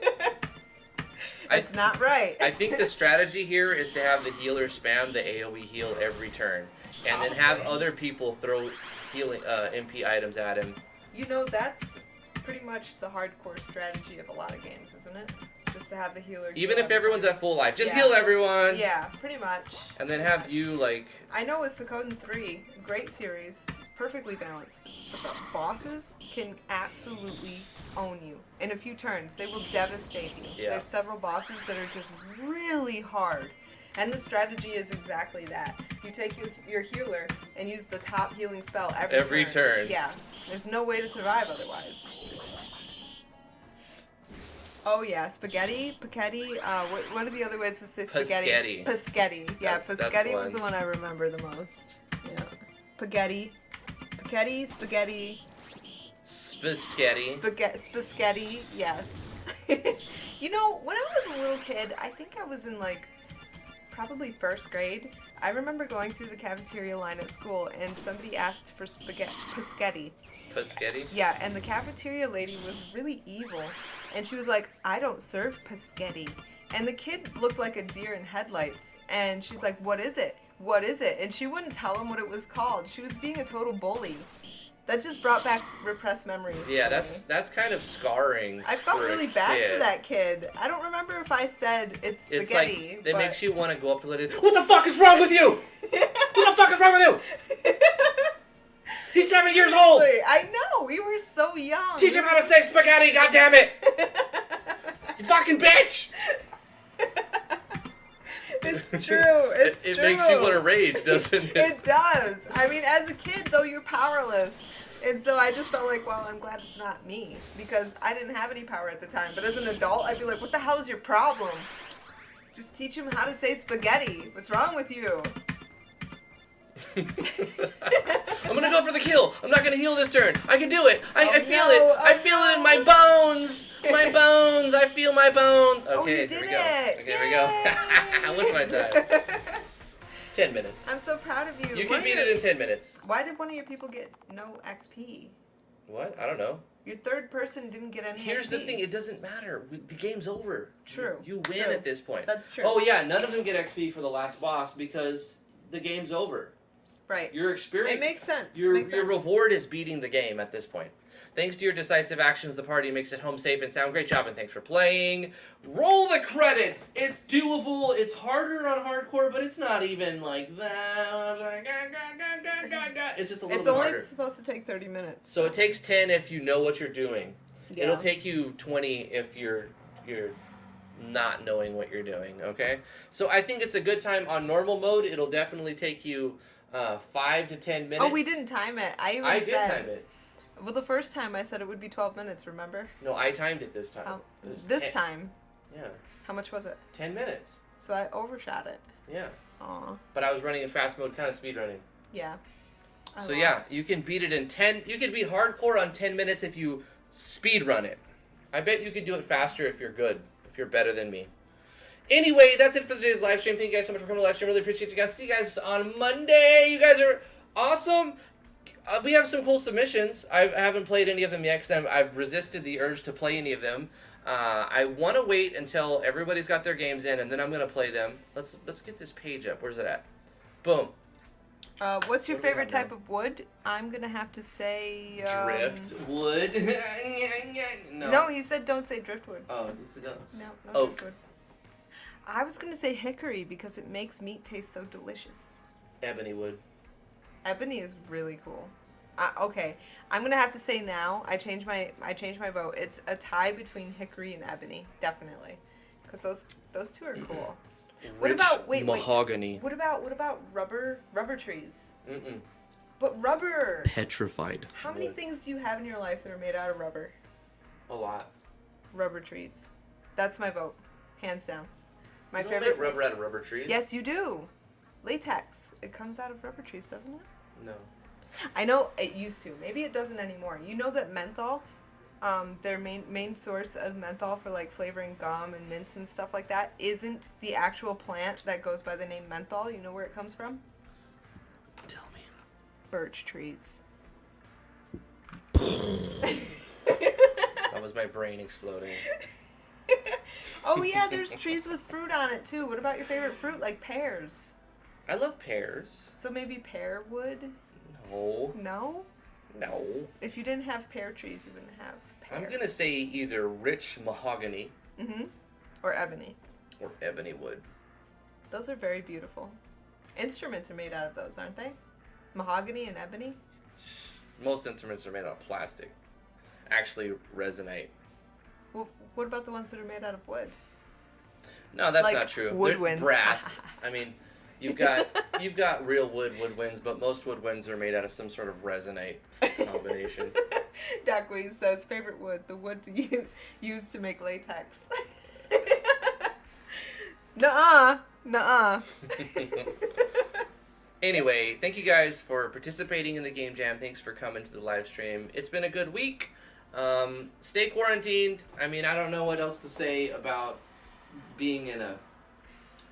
It's not right. I think the strategy here is to have the healer spam the AoE heal every turn, and then have other people throw healing MP items at him. You know, that's pretty much the hardcore strategy of a lot of games, isn't it? Just to have the healer. Even heal if everyone's at full life, just Yeah. heal everyone. Yeah, pretty much. And then have you like. I know with Suikoden 3, great series, perfectly balanced, but the bosses can absolutely own you. In a few turns, they will devastate you. Yeah. There's several bosses that are just really hard. And the strategy is exactly that. You take your healer and use the top healing spell every turn. Yeah. There's no way to survive otherwise. Oh yeah, spaghetti, pacetti. What are the other ways to say spaghetti? Paschetti. Paschetti. Yeah, That's paschetti was one. the one I remember the most. Yeah. Spaghetti. Pacetti, spaghetti. Spaghetti. Spaghetti, yes. You know, when I was a little kid, I think I was in like probably first grade. I remember going through the cafeteria line at school and somebody asked for paschetti. Paschetti? Yeah, and the cafeteria lady was really evil. And she was like, I don't serve paschetti. And the kid looked like a deer in headlights. And she's like, what is it? What is it? And she wouldn't tell him what it was called. She was being a total bully. That just brought back repressed memories. Yeah, for me. that's kind of scarring. I felt for a really bad kid. for that kid. I don't remember if I said it's It's spaghetti. like, it but... makes you want to go up to Lydia. What the fuck is wrong with you? What the fuck is wrong with you? He's 7 years old! I know, we were so young. Teach him how to say spaghetti, goddammit! You fucking bitch! It's true. It's It true. makes you want to rage, doesn't it? It does. I mean, as a kid, though, you're powerless. And so I just felt like, well, I'm glad it's not me. Because I didn't have any power at the time. But as an adult, I'd be like, what the hell is your problem? Just teach him how to say spaghetti. What's wrong with you? I'm gonna go for the kill. I'm not gonna heal this turn. I can do it. I feel no. it. I Oh, feel it in no. my bones. My bones. I feel my bones. Okay, Oh, you here did we go. it. Okay, here we go. What's my time? 10 minutes. I'm so proud of you. You can beat it in 10 minutes. Why did one of your people get no XP? What? I don't know. Your third person didn't get any Here's XP. the thing. It doesn't matter. The game's over. True. You win True. at this point. That's true. Oh yeah, none of them get XP for the last boss because the game's over. Right. Your experience. It makes sense. Your Makes sense. reward is beating the game at this point. Thanks to your decisive actions, the party makes it home safe and sound. Great job, and thanks for playing. Roll the credits. It's doable. It's harder on hardcore, but it's not even like that. It's just a little It's bit only harder. supposed to take 30 minutes. So it takes 10 if you know what you're doing. Yeah. It'll take you 20 if you're not knowing what you're doing. Okay. So I think it's a good time on normal mode. It'll definitely take you 5 to 10 minutes. Oh, we didn't time it. I did time it. Well, the first time I said it would be 12 minutes, remember? No, I timed it this time. Oh, It was this 10 time. Yeah, How much was it? 10 minutes. So I overshot it. Yeah, Aw. but I was running in fast mode, kind of speed running. Yeah. I So yeah, lost. you can beat it in 10. You can beat hardcore on 10 minutes if you speed run it. I bet you could do it faster if you're good, if you're better than me. Anyway, that's it for today's live stream. Thank you guys so much for coming to the live stream. Really appreciate you guys. See you guys on Monday. You guys are awesome. We have some cool submissions. I haven't played any of them yet because I've resisted the urge to play any of them. I want to wait until everybody's got their games in, and then I'm gonna play them. Let's get this page up. Where's it at? Boom. What's your What do we favorite have type of wood? I'm gonna have to say Drift wood. No, he said don't say driftwood. Oh, no. No, Oak. driftwood. I was gonna say hickory because it makes meat taste so delicious. Ebony wood. Ebony is really cool. Okay, I'm gonna have to say now. I changed my vote. It's a tie between hickory and ebony, definitely, because those two are cool. What about mahogany? What about rubber trees? Mm-mm. But rubber. Petrified. How many things do you have in your life that are made out of rubber? A lot. Rubber trees. That's my vote, hands down. My You don't favorite. make rubber out of rubber trees. Yes, you do. Latex. It comes out of rubber trees, doesn't it? No. I know it used to. Maybe it doesn't anymore. You know that menthol, their main source of menthol for like flavoring gum and mints and stuff like that isn't the actual plant that goes by the name menthol. You know where it comes from? Tell me. Birch trees. That was my brain exploding. Oh yeah, there's trees with fruit on it too. What about your favorite fruit, like pears? I love pears. So maybe pear wood? No. No? No. If you didn't have pear trees, you wouldn't have pear. I'm gonna say either rich mahogany Mm-hmm. Or ebony. or ebony wood. Those are very beautiful. Instruments are made out of those, aren't they? Mahogany and ebony? Most instruments are made out of plastic. Actually, resonate. Well, what about the ones that are made out of wood? No, that's Like not true. woodwinds. They're brass. I mean, you've got real woodwinds, but most woodwinds are made out of some sort of resonate combination. Duckweed says favorite wood, the wood to use to make latex. Nuh-uh. Anyway, thank you guys for participating in the Game Jam. Thanks for coming to the live stream. It's been a good week. Stay quarantined. I mean, I don't know what else to say about being in a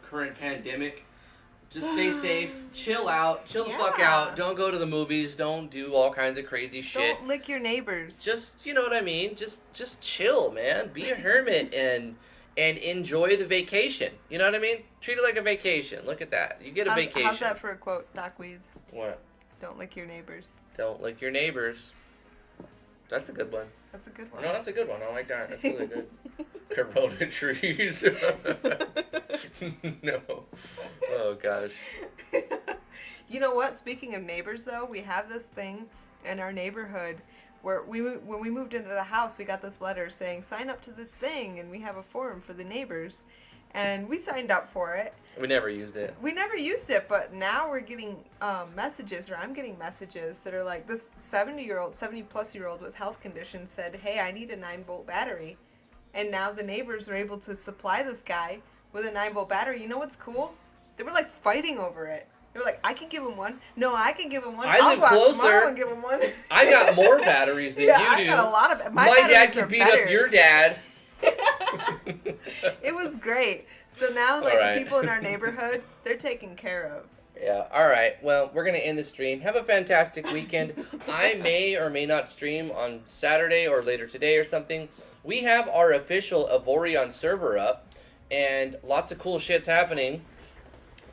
current pandemic. Just stay safe, chill out, chill the fuck out. Don't go to the movies. Don't do all kinds of crazy shit. Don't lick your neighbors. Just, you know what I mean? Just chill, man. Be a hermit and enjoy the vacation. You know what I mean? Treat it like a vacation. Look at that. You get a vacation. How's that for a quote, Duckweed? What? Don't lick your neighbors. Don't lick your neighbors. That's a good one. That's a good one. No, that's a good one. I like that. That's really good. Corona trees. No. Oh, gosh. You know what? Speaking of neighbors, though, we have this thing in our neighborhood where when we moved into the house, we got this letter saying, sign up to this thing, and we have a forum for the neighbors. And we signed up for it. We never used it. We never used it, but now we're getting messages, or I'm getting messages that are like, this 70-plus-year-old with health conditions said, hey, I need a 9-volt battery. And now the neighbors are able to supply this guy with a 9-volt battery. You know what's cool? They were like fighting over it. They were like, I can give him one. No, I can give him one. I'll go out closer. tomorrow and give him one. I got more batteries than you do. I got a lot of. My dad batteries could are beat better. up your dad. It was great. So now, like, Right. the people in our neighborhood, they're taken care of. Yeah, all right. Well, we're going to end the stream. Have a fantastic weekend. I may or may not stream on Saturday or later today or something. We have our official Orion server up, and lots of cool shit's happening.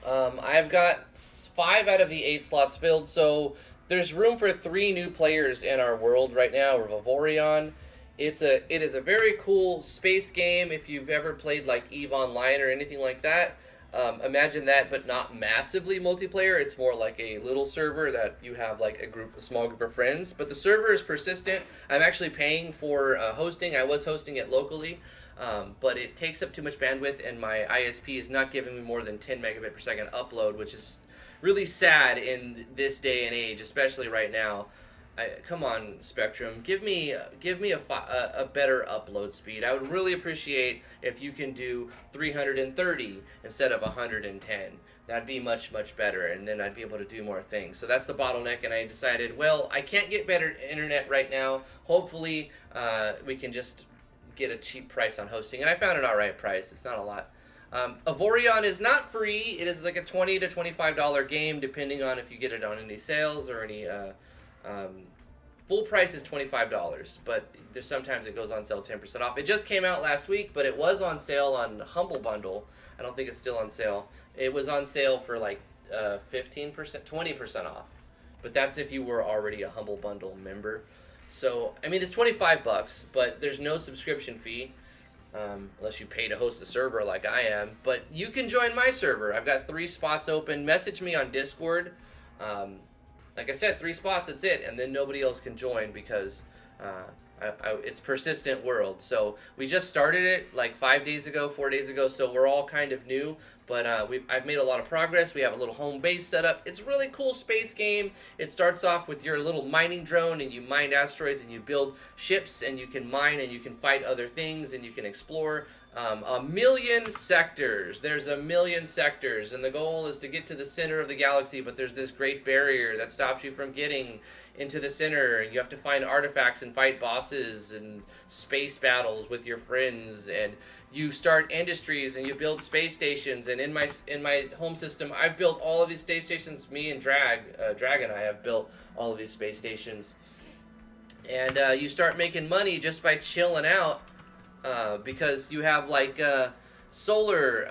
I've got 5 out of the 8 slots filled, so there's room for 3 new players in our world right now of Orion. It is a very cool space game. If you've ever played like EVE Online or anything like that, imagine that, but not massively multiplayer. It's more like a little server that you have like a small group of friends. But the server is persistent. I'm actually paying for hosting. I was hosting it locally, but it takes up too much bandwidth, and my ISP is not giving me more than 10 megabit per second upload, which is really sad in this day and age, especially right now. Come on, Spectrum, give me a better upload speed. I would really appreciate if you can do 330 instead of 110. That'd be much, much better, and then I'd be able to do more things. So that's the bottleneck, and I decided, well, I can't get better internet right now. Hopefully, we can just get a cheap price on hosting, and I found an alright price. It's not a lot. Orion is not free. It is like a $20 to $25 game, depending on if you get it on any sales or any Full price is $25, but there's sometimes it goes on sale 10% off. It just came out last week, but it was on sale on Humble Bundle. I don't think it's still on sale. It was on sale for like 15%, 20% off. But that's if you were already a Humble Bundle member. So, I mean, it's $25, but there's no subscription fee. Unless you pay to host the server like I am. But you can join my server. I've got 3 spots open. Message me on Discord. Like I said, 3 spots, that's it. And then nobody else can join because it's persistent world. So we just started it like 4 days ago. So we're all kind of new. But I've made a lot of progress. We have a little home base set up. It's a really cool space game. It starts off with your little mining drone, and you mine asteroids, and you build ships, and you can mine, and you can fight other things, and you can explore. 1,000,000 sectors. There's 1,000,000 sectors, and the goal is to get to the center of the galaxy, but there's this great barrier that stops you from getting into the center, and you have to find artifacts and fight bosses and space battles with your friends, and you start industries and you build space stations. And in my home system, I've built all of these space stations. Me and Drag and I have built all of these space stations, and you start making money just by chilling out. Because you have like solar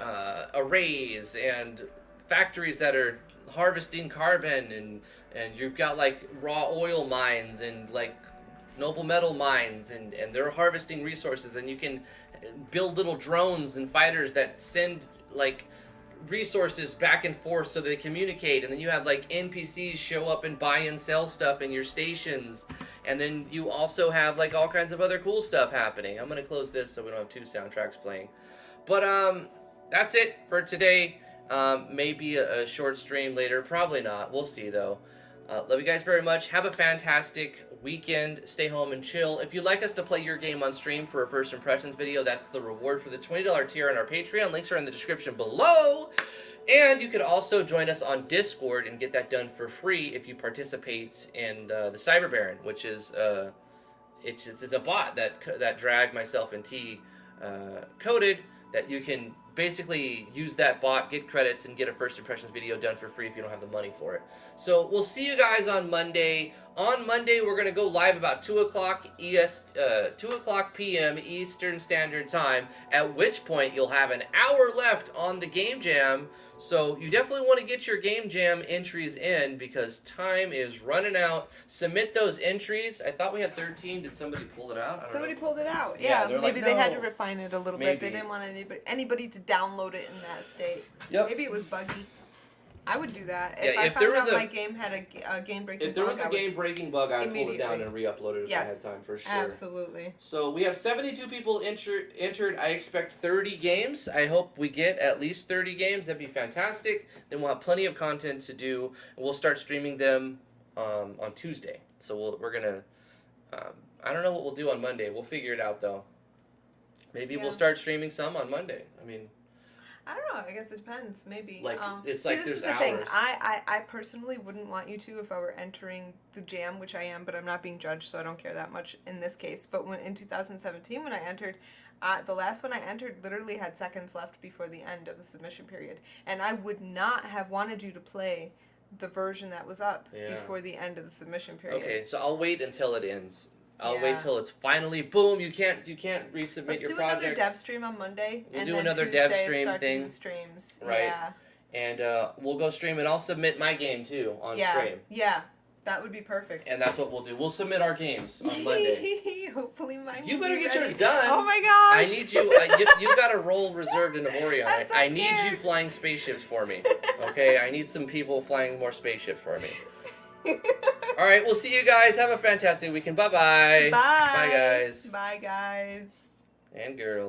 arrays and factories that are harvesting carbon, and you've got like raw oil mines and like noble metal mines, and they're harvesting resources, and you can build little drones and fighters that send like resources back and forth so they communicate, and then you have like NPCs show up and buy and sell stuff in your stations, and then you also have like all kinds of other cool stuff happening. I'm gonna close this so we don't have 2 soundtracks playing, but that's it for today. Maybe a short stream later, probably not, we'll see though. Love you guys very much. Have a fantastic weekend. Stay home and chill. If you'd like us to play your game on stream for a first impressions video, that's the reward for the $20 tier on our Patreon. Links are in the description below. And you could also join us on Discord and get that done for free if you participate in the Cyber Baron, which is it's a bot that Drag, myself, and T coded, that you can basically use that bot, get credits, and get a first impressions video done for free if you don't have the money for it. So we'll see you guys on Monday. On Monday, we're going to go live about 2 o'clock p.m. Eastern Standard Time, at which point you'll have an hour left on the Game Jam. So you definitely want to get your Game Jam entries in because time is running out. Submit those entries. I thought we had 13. Did somebody pull it out? Somebody pulled it out. Yeah, maybe like, they no. had to refine it a little bit. They didn't want anybody to download it in that state. Yep. Maybe it was buggy. I would do that. Yeah, if I found out my game had a game-breaking bug. If there was a game-breaking bug, I would pull it down and re-upload it if I had time, for sure. Absolutely. So we have 72 people entered. I expect 30 games. I hope we get at least 30 games. That'd be fantastic. Then we'll have plenty of content to do. And we'll start streaming them on Tuesday. So we're going to... I don't know what we'll do on Monday. We'll figure it out, though. Maybe we'll start streaming some on Monday. I mean... I don't know. I guess it depends. Maybe. Like it's see, like this there's is the hours. thing. I personally wouldn't want you to if I were entering the jam, which I am, but I'm not being judged, so I don't care that much in this case. But in 2017, when I entered, the last one I entered literally had seconds left before the end of the submission period, and I would not have wanted you to play the version that was up before the end of the submission period. Okay, so I'll wait until it ends. I'll wait till it's finally boom. You can't resubmit your project. Let's do another dev stream on Monday. We'll and do then another Tuesday dev stream start thing. To do streams. Right. Yeah. And we'll go stream, and I'll submit my game too on stream. Yeah, that would be perfect. And that's what we'll do. We'll submit our games on Monday. Hopefully mine. You better get ready. yours done. Oh my gosh! I need you. You got a role reserved in Orion. I'm so I need scared. you flying spaceships for me. Okay, I need some people flying more spaceships for me. All right, we'll see you guys. Have a fantastic weekend. Bye-bye. Bye. Bye, guys. Bye, guys. And girls.